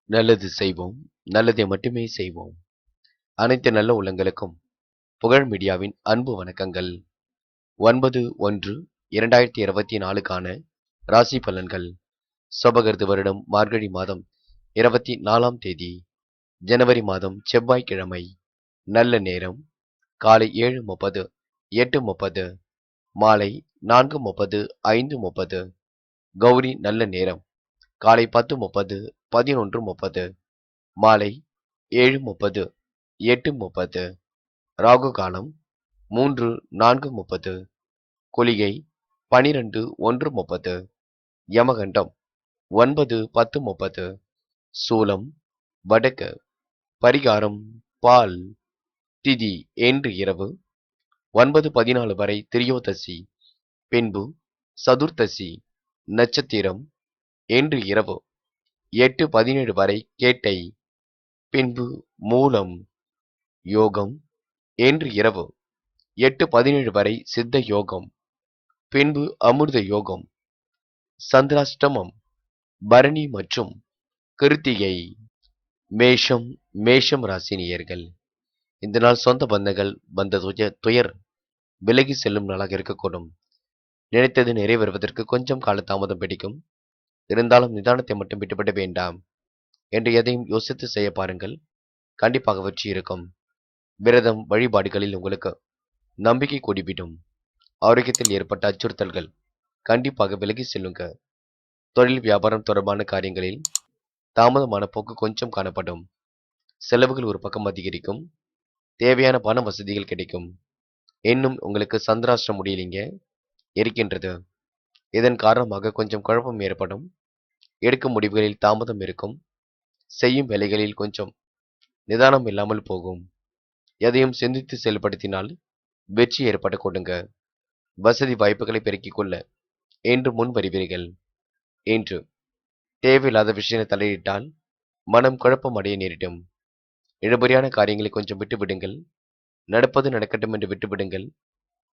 நல்லது செய்வோம், நல்லதை மட்டுமே செய்வோம். அனைத்து நல்ல உள்ளங்களுக்கும் புகழ் மீடியாவின் அன்பு வணக்கங்கள். 9/1/2024க்கான ராசி பலன்கள். சோபகிருது வருடம் மார்கழி மாதம் 24ஆம் தேதி, ஜனவரி மாதம் செவ்வாய்க்கிழமை. நல்ல நேரம் காலை 7:30, 8:30, மாலை 4:30, 5:30. கௌரி நல்ல நேரம் காலை 10:30, 11:30, மாலை 7:30, 8:30. ராகு காலம் 3-4:30. குளிகை 12-1:30. யமகண்டம் 9-10:30. சூலம் வடக்கு. பரிகாரம் பால். திதி இன்று இரவு 9:14 வரை திரியோதசி, பின்பு சதுர்த்தசி. நட்சத்திரம் இன்று இரவு 8:17 வரை கேட்டை, பின்பு மூலம். யோகம் இன்று இரவு 8:17 வரை சித்த யோகம், பின்பு அமிர்த யோகம். சந்திராஷ்டமம் பரணி மற்றும் கிருத்திகை. மேஷம் ராசி நேயர்கள். இந்த நாள் சொந்த பந்தங்கள் வந்த துயர் விலகி செல்லும் நாளாக இருக்கக்கூடும். நினைத்தது நிறைவேறுவதற்கு கொஞ்சம் காலதாமதம் பிடிக்கும். இருந்தாலும் நிதானத்தை மட்டும் விட்டுவிட வேண்டாம். என்று எதையும் யோசித்து செய்ய பாருங்கள். கண்டிப்பாக வெற்றி இருக்கும். விரதம் வழிபாடுகளில் உங்களுக்கு நம்பிக்கை கூடிவிடும். ஆரோக்கியத்தில் ஏற்பட்ட அச்சுறுத்தல்கள் கண்டிப்பாக விலகி செல்லுங்க. தொழில் வியாபாரம் தொடர்பான காரியங்களில் தாமதமான போக்கு கொஞ்சம் காணப்படும். செலவுகள் ஒரு பக்கம் அதிகரிக்கும். தேவையான பண வசதிகள் கிடைக்கும். இன்னும் உங்களுக்கு சந்திராஷ்டிரம் முடியலைங்க இருக்கின்றது. இதன் காரணமாக கொஞ்சம் குழப்பம் ஏற்படும். எடுக்கும் முடிவுகளில் தாமதம் இருக்கும். செய்யும் வேலைகளில் கொஞ்சம் நிதானம் இல்லாமல் போகும். எதையும் சிந்தித்து செயல்படுத்தினால் வெற்றி ஏற்பட கொடுங்க. வசதி வாய்ப்புகளை பெருக்கிக் கொள்ள இன்று முன் வருவீர்கள். இன்று தேவையில்லாத விஷயத்தை தலையிட்டால் மனம் குழப்பம் அடைய நேரிடும். இழுபறியான காரியங்களை கொஞ்சம் விட்டுவிடுங்கள். நடப்பது நடக்கட்டும் என்று விட்டுவிடுங்கள்.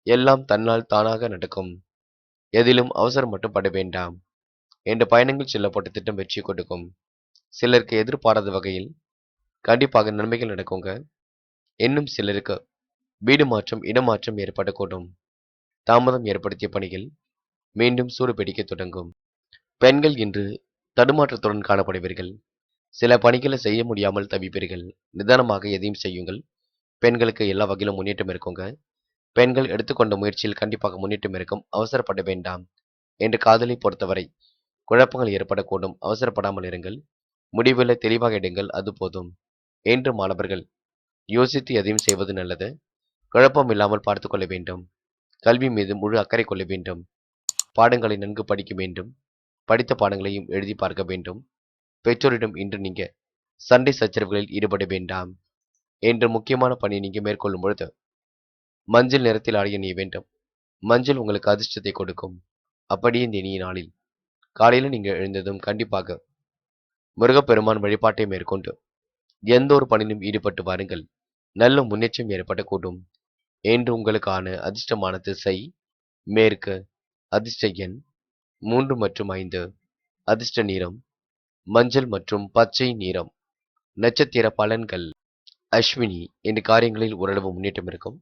எல்லாம் தன்னால் தானாக நடக்கும். எதிலும் அவசரம் மட்டும் பட வேண்டாம். என்ற பயணங்கள் செல்லப்பட்ட திட்டம் வெற்றி கொடுக்கும். சிலருக்கு எதிர்பாராத வகையில் கண்டிப்பாக நன்மைகள் நடக்குங்க. இன்னும் சிலருக்கு வீடு மாற்றம், இடமாற்றம் ஏற்படக்கூடும். தாமதம் ஏற்படுத்திய பணிகள் மீண்டும் சூடு பிடிக்க தொடங்கும். பெண்கள் இன்று தடுமாற்றத்துடன் காணப்படுவீர்கள். சில பணிகளை செய்ய முடியாமல் தவிப்பீர்கள். நிதானமாக எதையும் செய்யுங்கள். பெண்களுக்கு எல்லா வகையிலும் முன்னேற்றம் இருக்குங்க. பெண்கள் எடுத்துக்கொண்ட முயற்சியில் கண்டிப்பாக முன்னேற்றம் இருக்கும். அவசரப்பட வேண்டாம். என்று காதலை பொறுத்தவரை குழப்பங்கள் ஏற்படக்கூடும். அவசரப்படாமல் இருங்கள். முடிவுகளை தெளிவாக எடுங்கள், அது போதும். என்று மாணவர்கள் யோசித்து எதையும் செய்வது நல்லது. குழப்பம் இல்லாமல் பார்த்துக் கொள்ள வேண்டும். கல்வி மீது முழு அக்கறை கொள்ள வேண்டும். பாடங்களை நன்கு படிக்க வேண்டும். படித்த பாடங்களையும் எழுதி பார்க்க வேண்டும். பெற்றோரிடம் இன்று நீங்க சண்டை சச்சரவுகளில் ஈடுபட வேண்டாம். என்று முக்கியமான பணி நீங்க மேற்கொள்ளும் பொழுது மஞ்சள் நிறத்தில் ஆடைய நீ வேண்டும். மஞ்சள் உங்களுக்கு அதிர்ஷ்டத்தை கொடுக்கும். அப்படியே இந்த இனிய நாளில் காலையில் நீங்க எழுந்ததும் கண்டிப்பாக முருகப்பெருமான் வழிபாட்டை மேற்கொண்டு எந்த ஒரு பணியிலும் ஈடுபட்டு வாருங்கள். நல்ல முன்னேற்றம் ஏற்படக்கூடும். என்று உங்களுக்கான அதிர்ஷ்டமான திசை மேற்கு. அதிர்ஷ்ட எண் 3 மற்றும் 5. அதிர்ஷ்ட நிறம் மஞ்சள் மற்றும் பச்சை நிறம். நட்சத்திர பலன்கள். அஸ்வினி. இந்த காரியங்களில் ஓரளவு முன்னேற்றம் இருக்கும்.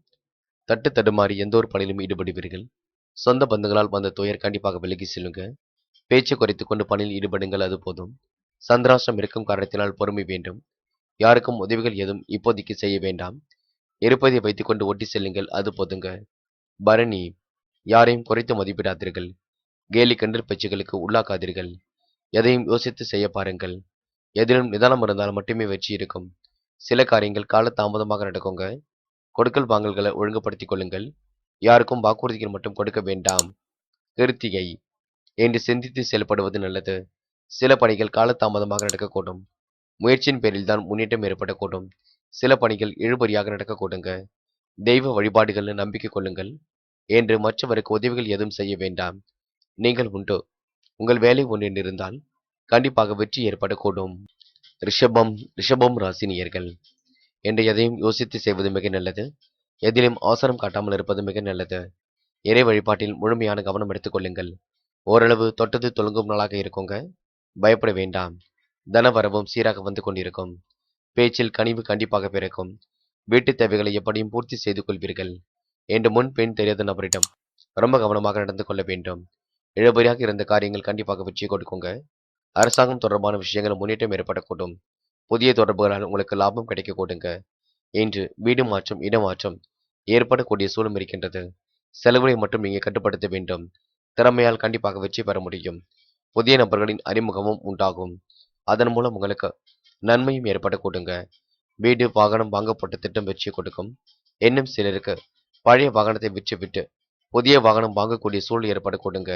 தட்டு தடுமாறி எந்த ஒரு பணியிலும் ஈடுபடுவீர்கள். சொந்த பந்தங்களால் வந்த துயர் கண்டிப்பாக விலகி செல்லுங்க. பேச்சு குறைத்துக் கொண்டு பணியில் ஈடுபடுங்கள், அது போதும். சந்திராஷ்டிரம் இருக்கும் காரணத்தினால் பொறுமை வேண்டும். யாருக்கும் உதவிகள் எதுவும் இப்போதைக்கு செய்ய வேண்டாம். இருப்பதை வைத்துக்கொண்டு ஓட்டி செல்லுங்கள், அது போதுங்க. பரணி. யாரையும் குறைத்து மதிப்பிடாதீர்கள். கேலி கிண்டல் பேச்சுகளுக்கு உள்ளாக்காதீர்கள். எதையும் யோசித்து செய்ய பாருங்கள். எதிலும் நிதானம் இருந்தால் மட்டுமே வெற்றி இருக்கும். சில காரியங்கள் கால தாமதமாக நடக்குங்க. கொடுக்கல் வாங்கல்களை ஒழுங்குபடுத்திக் கொள்ளுங்கள். யாருக்கும் வாக்குறுதிகள் மட்டும் கொடுக்க வேண்டாம். கிருத்திகை. என்று சிந்தித்து செயல்படுவது நல்லது. சில பணிகள் காலதாமதமாக நடக்கக்கூடும். முயற்சியின் பேரில் தான் முன்னேற்றம் ஏற்படக்கூடும். சில பணிகள் இழுபறியாக நடக்கக்கூடுங்க. தெய்வ வழிபாடுகளை நம்பிக்கை கொள்ளுங்கள். என்று மற்றவருக்கு உதவிகள் எதுவும் செய்ய வேண்டாம். நீங்கள் உண்டு. உங்கள் வேலை ஒன்றில் இருந்தால் கண்டிப்பாக வெற்றி ஏற்படக்கூடும். ரிஷபம் ராசி நேயர்கள். என்று எதையும் யோசித்து செய்வது மிக நல்லது. எதிலும் அவசரம் காட்டாமல் இருப்பது மிக நல்லது. இறை வழிபாட்டில் முழுமையான கவனம் எடுத்துக் கொள்ளுங்கள். ஓரளவு தொட்டது துலங்கும் நாளாக இருக்குங்க. பயப்பட வேண்டாம். தனவரவும் சீராக வந்து கொண்டிருக்கும். பேச்சில் கனிவு கண்டிப்பாக பிறக்கும். வீட்டு தேவைகளை எப்படியும் பூர்த்தி செய்து கொள்வீர்கள். என்று முன் பின் தெரியாத நபரிடம் ரொம்ப கவனமாக நடந்து கொள்ள வேண்டும். இழுபறியாக இருந்த காரியங்கள் கண்டிப்பாக வெற்றி கொடுக்குங்க. அரசாங்கம் தொடர்பான விஷயங்கள் முன்னேற்றம் ஏற்படக்கூடும். புதிய தொடர்புகளால் உங்களுக்கு லாபம் கிடைக்க கூடுங்க. இன்று வீடு மாற்றம், இடமாற்றம் ஏற்படக்கூடிய சூழல் இருக்கின்றது. செலவுகளை மட்டும் நீங்க கட்டுப்படுத்த வேண்டும். திறமையால் கண்டிப்பாக வெற்றி பெற முடியும். புதிய நபர்களின் அறிமுகமும் உண்டாகும். அதன் மூலம் உங்களுக்கு நன்மையும் ஏற்படக்கூடுங்க. வீடு, வாகனம் வாங்கப்பட்ட திட்டம் வெற்றி கொடுக்கும். இன்னும் சிலருக்கு பழைய வாகனத்தை விற்றுவிட்டு புதிய வாகனம் வாங்கக்கூடிய சூழல் ஏற்படக்கூடுங்க.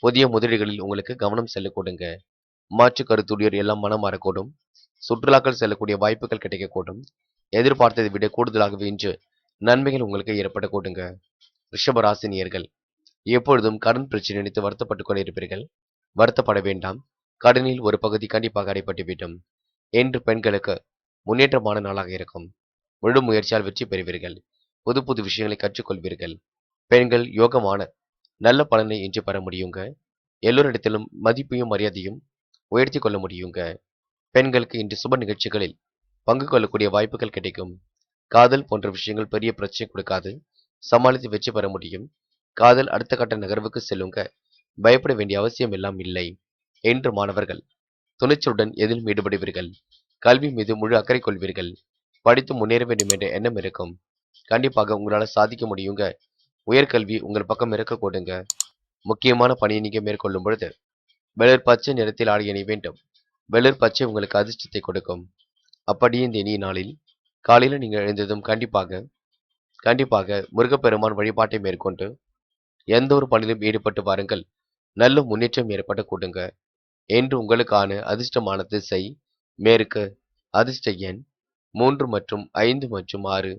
புதிய முதலீடுகளில் உங்களுக்கு கவனம் செல்லக்கூடுங்க. மாற்று கருத்துடையோர் எல்லாம் மனம் மாறக்கூடும். சுற்றுலாக்கள் செல்லக்கூடிய வாய்ப்புகள் கிடைக்கக்கூடும். எதிர்பார்த்ததை விட கூடுதலாகவே இன்று நன்மைகள் உங்களுக்கு ஏற்படக்கூடுங்க. ரிஷபராசினியர்கள் எப்பொழுதும் கடன் பிரச்சனை நினைத்து வருத்தப்பட்டுக் கொண்டிருப்பீர்கள். வருத்தப்பட வேண்டாம். கடனில் ஒரு பகுதி கண்டிப்பாக அடைபட்டுவிடும். என்று பெண்களுக்கு முன்னேற்றமான நாளாக இருக்கும். முழு முயற்சியால் வெற்றி பெறுவீர்கள். புது புது விஷயங்களை கற்றுக்கொள்வீர்கள். பெண்கள் யோகமான நல்ல பலனை இன்று பெற முடியுங்க. எல்லோரிடத்திலும் மதிப்பையும் மரியாதையும் உயர்த்தி கொள்ள முடியுங்க. பெண்களுக்கு இன்று சுப நிகழ்ச்சிகளில் பங்கு கொள்ளக்கூடிய வாய்ப்புகள் கிடைக்கும். காதல் போன்ற விஷயங்கள் பெரிய பிரச்சனை கொடுக்காது. சமாளித்து வெற்றி பெற முடியும். காதல் அடுத்த கட்ட நகர்வுக்கு செல்லுங்க. பயப்பட வேண்டிய அவசியம் எல்லாம் இல்லை. என்று மாணவர்கள் துணிச்சலுடன் எதிலும் ஈடுபடுவீர்கள். கல்வி மீது முழு அக்கறை கொள்வீர்கள். படித்து முன்னேற வேண்டும் என்ற எண்ணம் இருக்கும். கண்டிப்பாக உங்களால சாதிக்க முடியுங்க. உயர்கல்வி உங்கள் பக்கம் இருக்க கூடுங்க. முக்கியமான பணியை நீங்க மேற்கொள்ளும் பொழுது வெளிர் பச்சை நிறத்தில் ஆடை அணிய வேண்டும். வெளிர் பச்சை உங்களுக்கு அதிர்ஷ்டத்தை கொடுக்கும். அப்படியே இந்த இனிய நாளில் காலையில நீங்க எழுந்ததும் கண்டிப்பாக முருகப்பெருமான் வழிபாட்டை மேற்கொண்டு எந்த ஒரு பணியிலும் ஈடுபட்டு வாருங்கள். நல்ல முன்னேற்றம் ஏற்பட கூடுங்க. என்று உங்களுக்கான அதிர்ஷ்டமான திசை மேற்கு. அதிர்ஷ்ட எண் 3 மற்றும் 5 மற்றும் 6.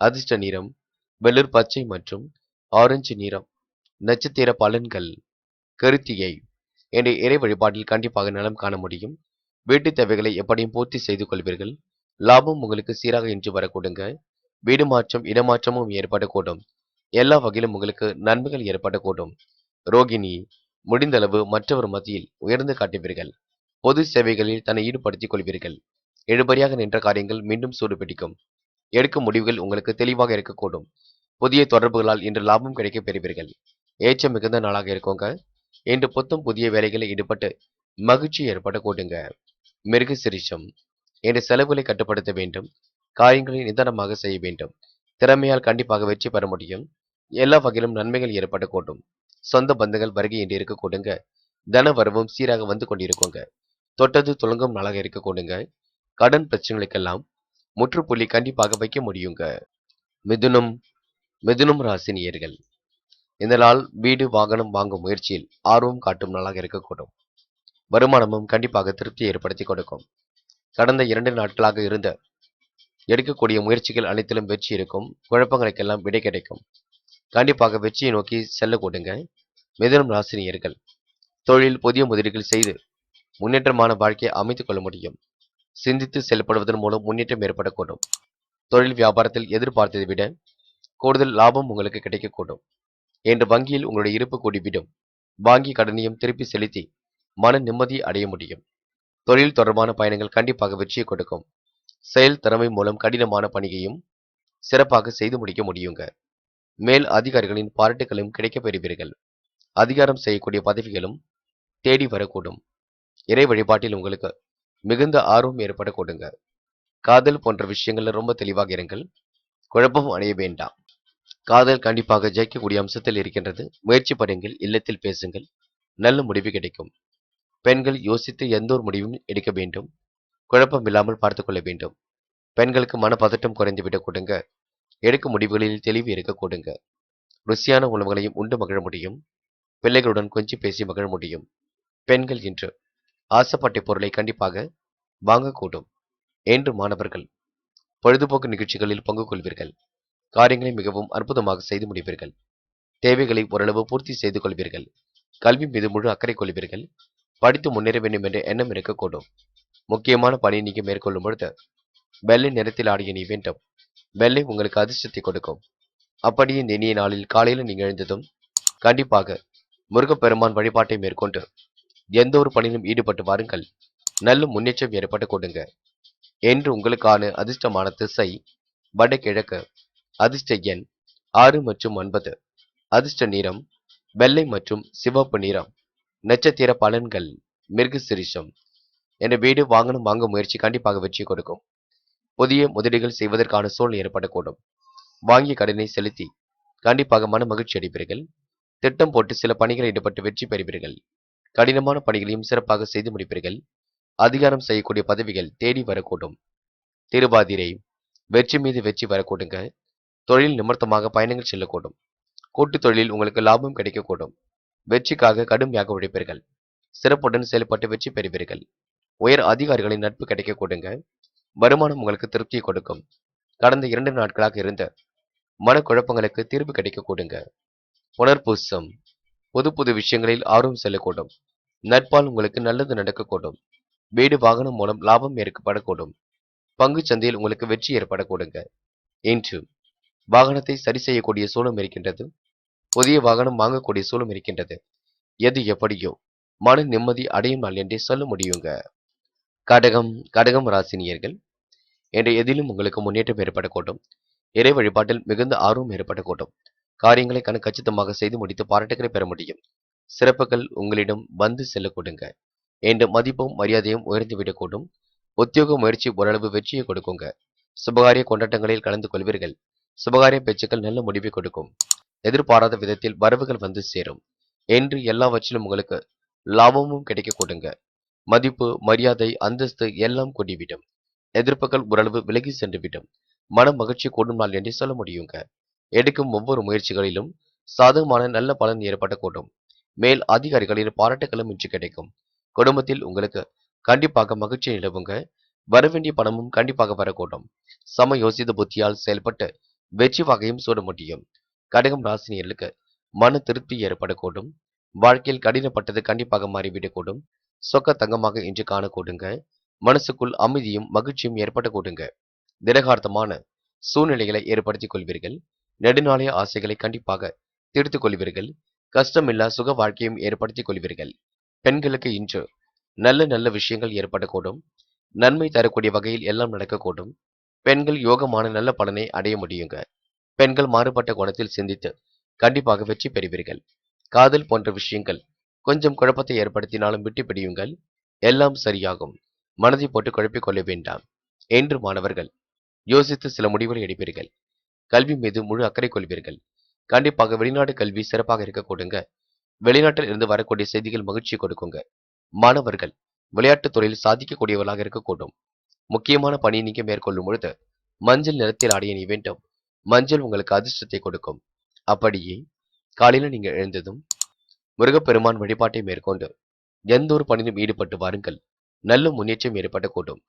அதிர்ஷ்ட நிறம் வெளிர் பச்சை மற்றும் ஆரஞ்சு நிறம். நட்சத்திர பலன்கள் கருத்தியை என்ற இறை வழிபாட்டில் கண்டிப்பாக நலம் காண முடியும். வீட்டு தேவைகளை எப்படியும் பூர்த்தி செய்து கொள்வீர்கள். லாபம் உங்களுக்கு சீராக இன்று வரக்கூடுங்க. வீடு மாற்றம், இடமாற்றமும் ஏற்படக்கூடும். எல்லா வகையிலும் உங்களுக்கு நன்மைகள் ஏற்படக்கூடும். ரோகிணி முடிந்தளவு மற்றவர் மத்தியில் உயர்ந்து காட்டுவீர்கள். பொது சேவைகளில் தன்னை ஈடுபடுத்திக் கொள்வீர்கள். இழுபறியாக நின்ற காரியங்கள் மீண்டும் சூடுபிடிக்கும். எடுக்கும் முடிவுகள் உங்களுக்கு தெளிவாக இருக்கக்கூடும். புதிய தொடர்புகளால் இன்று லாபம் கிடைக்கப் பெறுவீர்கள். ஏற்றம் மிகுந்த நாளாக இருக்குங்க. இன்று புத்தம் புதிய வேலைகளில் ஈடுபட்டு மகிழ்ச்சி ஏற்படக்கூடுங்க. மிருகசிரிஷம் என்ற செலவுகளை கட்டுப்படுத்த வேண்டும். காரியங்களை நிதானமாக செய்ய வேண்டும். திறமையால் கண்டிப்பாக வெற்றி பெற முடியும். எல்லா வகையிலும் நன்மைகள் ஏற்படக்கூடும். சொந்த பந்தங்கள் வருகை என்று இருக்க கூடுங்க. தன வரவும் சீராக வந்து கொண்டிருக்குங்க. தொட்டது துலங்கும் நாளாக இருக்க கூடுங்க. கடன் பிரச்சனைகளுக்கெல்லாம் முற்றுப்புள்ளி கண்டிப்பாக வைக்க முடியுங்க. மிதுனம் மிதுனம் ராசினியர்கள் இந்த நாள் வீடு வாகனம் வாங்கும் முயற்சியில் ஆர்வம் காட்டும் நாளாக இருக்கக்கூடும். வருமானமும் கண்டிப்பாக திருப்தி ஏற்படுத்தி கொடுக்கும். கடந்த 2 நாட்களாக இருந்த எடுக்கக்கூடிய முயற்சிகள் அனைத்திலும் வெற்றி இருக்கும். குழப்பங்களுக்கெல்லாம் விடை கிடைக்கும். கண்டிப்பாக வெற்றியை நோக்கி செல்லக்கூடுங்க. மிதுனம் ராசினியர்கள் தொழில் புதிய முதலீடுகள் செய்து முன்னேற்றமான வாழ்க்கையை அமைத்துக் கொள்ள முடியும். சிந்தித்து செயல்படுவதன் மூலம் முன்னேற்றம் ஏற்படக்கூடும். தொழில் வியாபாரத்தில் எதிர்பார்த்ததை விட கூடுதல் லாபம் உங்களுக்கு கிடைக்கக்கூடும். என்று வங்கியில் உங்களுடைய இருப்பு கூடிவிடும். வாங்கி கடனையும் திருப்பி செலுத்தி மன நிம்மதி அடைய முடியும். தொழில் தொடர்பான பயணங்கள் கண்டிப்பாக வெற்றியை கொடுக்கும். செயல் திறமை மூலம் கடினமான பணியையும் சிறப்பாக செய்து முடிக்க முடியுங்க. மேல் அதிகாரிகளின் பாராட்டுகளும் கிடைக்கப் பெறுவீர்கள். அதிகாரம் செய்யக்கூடிய பதவிகளும் தேடி வரக்கூடும். இறை வழிபாட்டில் உங்களுக்கு மிகுந்த ஆர்வம் ஏற்படக்கூடுங்க. காதல் போன்ற விஷயங்கள்ல ரொம்ப தெளிவாக இருங்கள். குழப்பம் அடைய வேண்டாம். காதல் கண்டிப்பாக ஜெயிக்கக்கூடிய அம்சத்தில் இருக்கின்றது. முயற்சி பண்ணுங்கள். இல்லத்தில் பேசுங்கள். நல்ல முடிவு கிடைக்கும். பெண்கள் யோசித்து எந்த ஒரு முடிவும் எடுக்க வேண்டும். குழப்பம் இல்லாமல் பார்த்துக் கொள்ள வேண்டும். பெண்களுக்கு மனப்பதட்டம் குறைந்து விடக் கொடுங்க. எடுக்கும் முடிவுகளில் தெளிவு இருக்க கொடுங்க. ருசியான உணவுகளையும் உண்டு மகிழ முடியும். பிள்ளைகளுடன் கொஞ்சம் பேசி மகிழ முடியும். பெண்கள் இன்று ஆசைப்பட்ட பொருளை கண்டிப்பாக வாங்கக்கூடும். என்று மாணவர்கள் பொழுதுபோக்கு நிகழ்ச்சிகளில் பங்கு கொள்வீர்கள். காரியங்களை மிகவும் அற்புதமாக செய்து முடிப்பீர்கள். தேவைகளை ஓரளவு பூர்த்தி செய்து கொள்வீர்கள். கல்வி மீது முழு அக்கறை கொள்வீர்கள். படித்து முன்னேற வேண்டும் என்ற எண்ணம் இருக்கக்கூடும். முக்கியமான பணியை நீங்க மேற்கொள்ளும் பொழுது வெள்ளை நிறத்தில் ஆடிய நீ வேண்டும். வெள்ளை உங்களுக்கு அதிர்ஷ்டத்தை கொடுக்கும். அப்படியே இந்த இனிய நாளில் காலையில் நீங்க எழுந்ததும் கண்டிப்பாக முருகப்பெருமான் வழிபாட்டை மேற்கொண்டு எந்த ஒரு பணியிலும் ஈடுபட்டு வாருங்கள். நல்ல முன்னேற்றம் ஏற்பட்டு கொடுங்க. என்று உங்களுக்கான அதிர்ஷ்டமான திசை வடகிழக்கு. அதிர்ஷ்ட எண் 6 மற்றும் 9. அதிர்ஷ்ட நிறம் வெள்ளை மற்றும் சிவப்பு நிறம். நட்சத்திர பலன்கள் மிருகசிரிஷம். என்ற வீடு வாங்கணும் வாங்க முயற்சி கண்டிப்பாக வெற்றி கொடுக்கும். புதிய முதலீடுகள் செய்வதற்கான சூழ்நிலை ஏற்படக்கூடும். வாங்கிய கடனை செலுத்தி கண்டிப்பாக மன மகிழ்ச்சி அடைவீர்கள். திட்டம் போட்டு சில பணிகளில் ஈடுபட்டு வெற்றி பெறுவீர்கள். கடினமான பணிகளையும் சிறப்பாக செய்து முடிப்பீர்கள். அதிகாரம் செய்யக்கூடிய பதவிகள் தேடி வரக்கூடும். திருவாதிரை வெற்றி மீது வெற்றி வரக்கூடுங்க. தொழில் நிமித்தமாக பயணங்கள் செல்லக்கூடும். கூட்டுத் தொழிலில் உங்களுக்கு லாபம் கிடைக்கக்கூடும். வெற்றிக்காக கடுமையாக உழைப்பீர்கள். சிறப்புடன் செயல்பட்டு வெற்றி பெறுவீர்கள். உயர் அதிகாரிகளின் நட்பு கிடைக்க கொடுங்க. வருமானம் உங்களுக்கு திருப்தியை கொடுக்கும். கடந்த 2 நாட்களாக இருந்த மனக்குழப்பங்களுக்கு தீர்வு கிடைக்க கொடுங்க. புனர்பூசம் புது புது விஷயங்களில் ஆர்வம் செல்லக்கூடும். நட்பால் உங்களுக்கு நல்லது நடக்கக்கூடும். வீடு வாகனம் மூலம் லாபம் ஏற்படக்கூடும். பங்குச் சந்தையில் உங்களுக்கு வெற்றி ஏற்படக்கூடுங்க. இன்று வாகனத்தை சரி செய்யக்கூடிய சூழலும் இருக்கின்றது. புதிய வாகனம் வாங்கக்கூடிய சூழலும் இருக்கின்றது. எது எப்படியோ மன நிம்மதி அடையும் நாள் என்றே சொல்ல முடியுங்க. கடகம் ராசினியர்கள் என்ற எதிலும் உங்களுக்கு முன்னேற்றம் ஏற்படக்கூடும். இறை வழிபாட்டில் மிகுந்த ஆர்வம் ஏற்படக்கூடும். காரியங்களை கச்சிதமாக செய்து முடித்து பாராட்டுகளை பெற முடியும். சிறப்புகள் உங்களிடம் வந்து செல்லக்கூடுங்க. என்ற மதிப்பும் மரியாதையும் உயர்ந்துவிடக்கூடும். உத்தியோக முயற்சி ஓரளவு வெற்றியை கொடுக்குங்க. சுபகாரிய கொண்டாட்டங்களில் கலந்து கொள்வீர்கள். சுபகாரிய பேச்சுக்கள் நல்ல முடிவை கொடுக்கும். எதிர்பாராத விதத்தில் வரவுகள் வந்து சேரும். என்று எல்லாவற்றிலும் உங்களுக்கு லாபமும் கிடைக்க கொடுங்க. மதிப்பு மரியாதை அந்தஸ்து எல்லாம் கூடிவிடும். எதிர்ப்புகள் ஓரளவு விலகி சென்றுவிடும். மன மகிழ்ச்சி கூடும் நாள் என்று சொல்ல முடியுங்க. எடுக்கும் ஒவ்வொரு முயற்சிகளிலும் சாதகமான நல்ல பலன் ஏற்படக்கூடும். மேல் அதிகாரிகளின் பாராட்டுகளும் இன்று கிடைக்கும். குடும்பத்தில் உங்களுக்கு கண்டிப்பாக மகிழ்ச்சி நிலவுங்க. வரவேண்டிய பணமும் கண்டிப்பாக வரக்கூடும். சம யோசித புத்தியால் செயல்பட்டு வெற்றி வகையும் சூட முடியும். கடகம் ராசினியர்களுக்கு மன திருப்தி ஏற்படக்கூடும். வாழ்க்கையில் கடினப்பட்டது கண்டிப்பாக மாறிவிடக்கூடும். சொக்க தங்கமாக இன்று காணக்கூடுங்க. மனசுக்குள் அமைதியும் மகிழ்ச்சியும் ஏற்படக்கூடுங்க. திடகார்த்தமான சூழ்நிலைகளை ஏற்படுத்திக் கொள்வீர்கள். நெடுநாளைய ஆசைகளை கண்டிப்பாக தீர்த்துக் கொள்வீர்கள். கஷ்டமில்லா சுக வாழ்க்கையும் ஏற்படுத்திக் கொள்வீர்கள். பெண்களுக்கு இன்று நல்ல நல்ல விஷயங்கள் ஏற்படக்கூடும். நன்மை தரக்கூடிய வகையில் எல்லாம் நடக்கக்கூடும். பெண்கள் யோகமான நல்ல பலனை அடைய முடியுங்க. பெண்கள் மாறுபட்ட குணத்தில் சிந்தித்து கண்டிப்பாக வெற்றி பெறுவீர்கள். காதல் போன்ற விஷயங்கள் கொஞ்சம் குழப்பத்தை ஏற்படுத்தினாலும் விட்டு பிடியுங்கள். எல்லாம் சரியாகும். மனதை போட்டு குழப்பிக் கொள்ள வேண்டாம். என்று மாணவர்கள் யோசித்து சில முடிவுகளை எடுப்பீர்கள். கல்வி மீது முழு அக்கறை கொள்வீர்கள். கண்டிப்பாக வெளிநாடு கல்வி சிறப்பாக இருக்க கொடுங்க. வெளிநாட்டில் இருந்து வரக்கூடிய செய்திகள் மகிழ்ச்சி கொடுக்குங்க. மாணவர்கள் விளையாட்டுத் துறையில் சாதிக்கக்கூடியவர்களாக இருக்கக்கூடும். முக்கியமான பணியை நீங்க மேற்கொள்ளும் பொழுது மஞ்சள் நிறத்தில் ஆடை அணிய வேண்டும். மஞ்சள் உங்களுக்கு அதிர்ஷ்டத்தை கொடுக்கும். அப்படியே காலையில நீங்க எழுந்ததும் முருகப்பெருமான் வழிபாட்டை மேற்கொண்டு எந்த ஒரு பணியிலும் ஈடுபட்டு வாருங்கள். நல்ல முன்னேற்றம் ஏற்படக்கூடும்.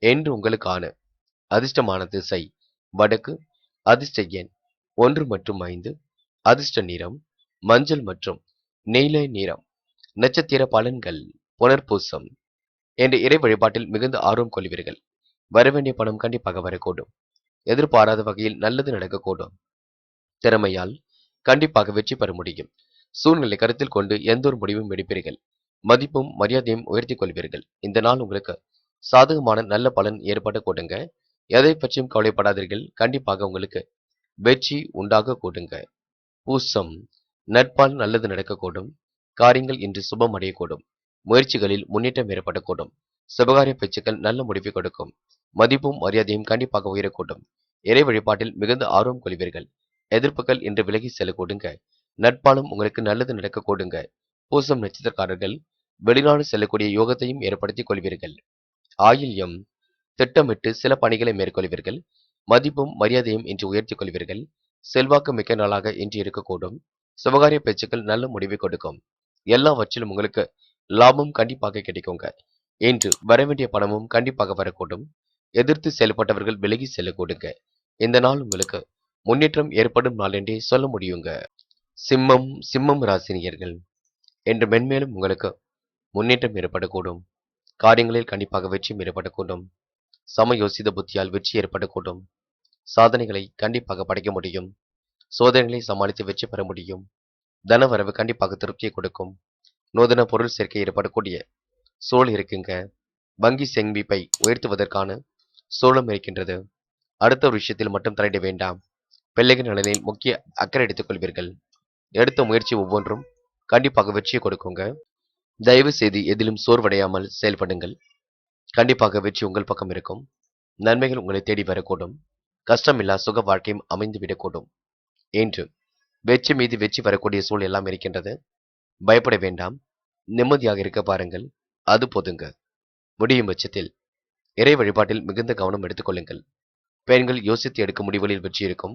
என்று உங்களுக்கான அதிர்ஷ்டமான திசை வடக்கு. அதிர்ஷ்ட எண் 1 மற்றும் 5. அதிர்ஷ்ட நிறம் மஞ்சள் மற்றும் நீல நிறம். நட்சத்திர பலன்கள் புனர்பூசம். என்ற இறை வழிபாட்டில் மிகுந்த ஆர்வம் கொள்வீர்கள். வரவேண்டிய பணம் கண்டிப்பாக வரக்கூடும். எதிர்பாராத வகையில் நல்லது நடக்கக்கூடும். திறமையால் கண்டிப்பாக வெற்றி பெற முடியும். சூழ்நிலை கருத்தில் கொண்டு எந்த ஒரு முடிவும் எடுப்பீர்கள். மதிப்பும் மரியாதையும் உயர்த்திக் கொள்வீர்கள். இந்த நாள் உங்களுக்கு சாதகமான நல்ல பலன் ஏற்பட கொடுங்க. எதை பற்றியும் கவலைப்படாதீர்கள். கண்டிப்பாக உங்களுக்கு வெற்றி உண்டாக கூடுங்க. பூசம் நட்பால் நல்லது நடக்கக்கூடும். காரியங்கள் இன்று சுபம் அடையக்கூடும். முயற்சிகளில் முன்னேற்றம் ஏற்படக்கூடும். சுபகாரிய பேச்சுக்கள் நல்ல முடிவை கொடுக்கும். மதிப்பும் மரியாதையும் கண்டிப்பாக உயரக்கூடும். இறை வழிபாட்டில் மிகுந்த ஆர்வம் கொள்வீர்கள். எதிர்ப்புகள் இன்று விலகி செல்லக்கூடுங்க. நட்பாலும் உங்களுக்கு நல்லது நடக்க கூடுங்க. பூசம் நட்சத்திரக்காரர்கள் வெளிநாடு செல்லக்கூடிய யோகத்தையும் ஏற்படுத்திக் கொள்வீர்கள். ஆயில்யம் திட்டமிட்டு சில பணிகளை மேற்கொள்வீர்கள். மதிப்பும் மரியாதையும் இன்று உயர்த்திக் கொள்வீர்கள். செல்வாக்கு மிக்க நாளாக இன்று இருக்கக்கூடும். சுபகாரிய பேச்சுக்கள் நல்ல முடிவை கொடுக்கும். எல்லாவற்றிலும் உங்களுக்கு லாபம் கண்டிப்பாக கிடைக்குங்க. இன்று வரவேண்டிய பணமும் கண்டிப்பாக வரக்கூடும். எதிர்த்து செயல்பட்டவர்கள் விலகி செல்லக்கூடுங்க. இந்த நாள் உங்களுக்கு முன்னேற்றம் ஏற்படும் நாள் என்றே சொல்ல முடியுங்க. சிம்மம் ராசினியர்கள் என்று மென்மேலும் உங்களுக்கு முன்னேற்றம் ஏற்படக்கூடும். காரியங்களில் கண்டிப்பாக வெற்றியும் ஏற்படக்கூடும். சமயோசித புத்தியால் வெற்றி ஏற்படக்கூடும். சாதனைகளை கண்டிப்பாக படைக்க முடியும். சோதனைகளை சமாளித்து வெற்றி பெற முடியும். தனவரவு கண்டிப்பாக திருப்தியை கொடுக்கும். நூதன பொருள் சேர்க்கை ஏற்படக்கூடிய சூழல் இருக்குங்க. வங்கி சேமிப்பை உயர்த்துவதற்கான சூழலும் இருக்கின்றது. அடுத்த ஒரு விஷயத்தில் மட்டும் தலையிட வேண்டாம். பிள்ளைகள் நலனில் முக்கிய அக்கறை எடுத்துக் கொள்வீர்கள். எடுத்த முயற்சி ஒவ்வொன்றும் கண்டிப்பாக வெற்றியை கொடுக்குங்க. தயவு செய்து எதிலும் சோர்வடையாமல் செயல்படுங்கள். கண்டிப்பாக வெற்றி உங்கள் பக்கம் இருக்கும். நன்மைகள் உங்களை தேடி வரக்கூடும். கஷ்டமில்லா சுக வாழ்க்கையும் அமைந்து விடக்கூடும். என்று வெற்றி மீது வெற்றி வரக்கூடிய சூழல் எல்லாம் இருக்கின்றது. பயப்பட வேண்டாம். நிம்மதியாக இருக்க பாருங்கள். அது போதுங்க. முடியும் பட்சத்தில் இறை வழிபாட்டில் மிகுந்த கவனம் எடுத்துக் கொள்ளுங்கள். பெண்கள் யோசித்து எடுக்கும் முடிவுகளில் வெற்றி இருக்கும்.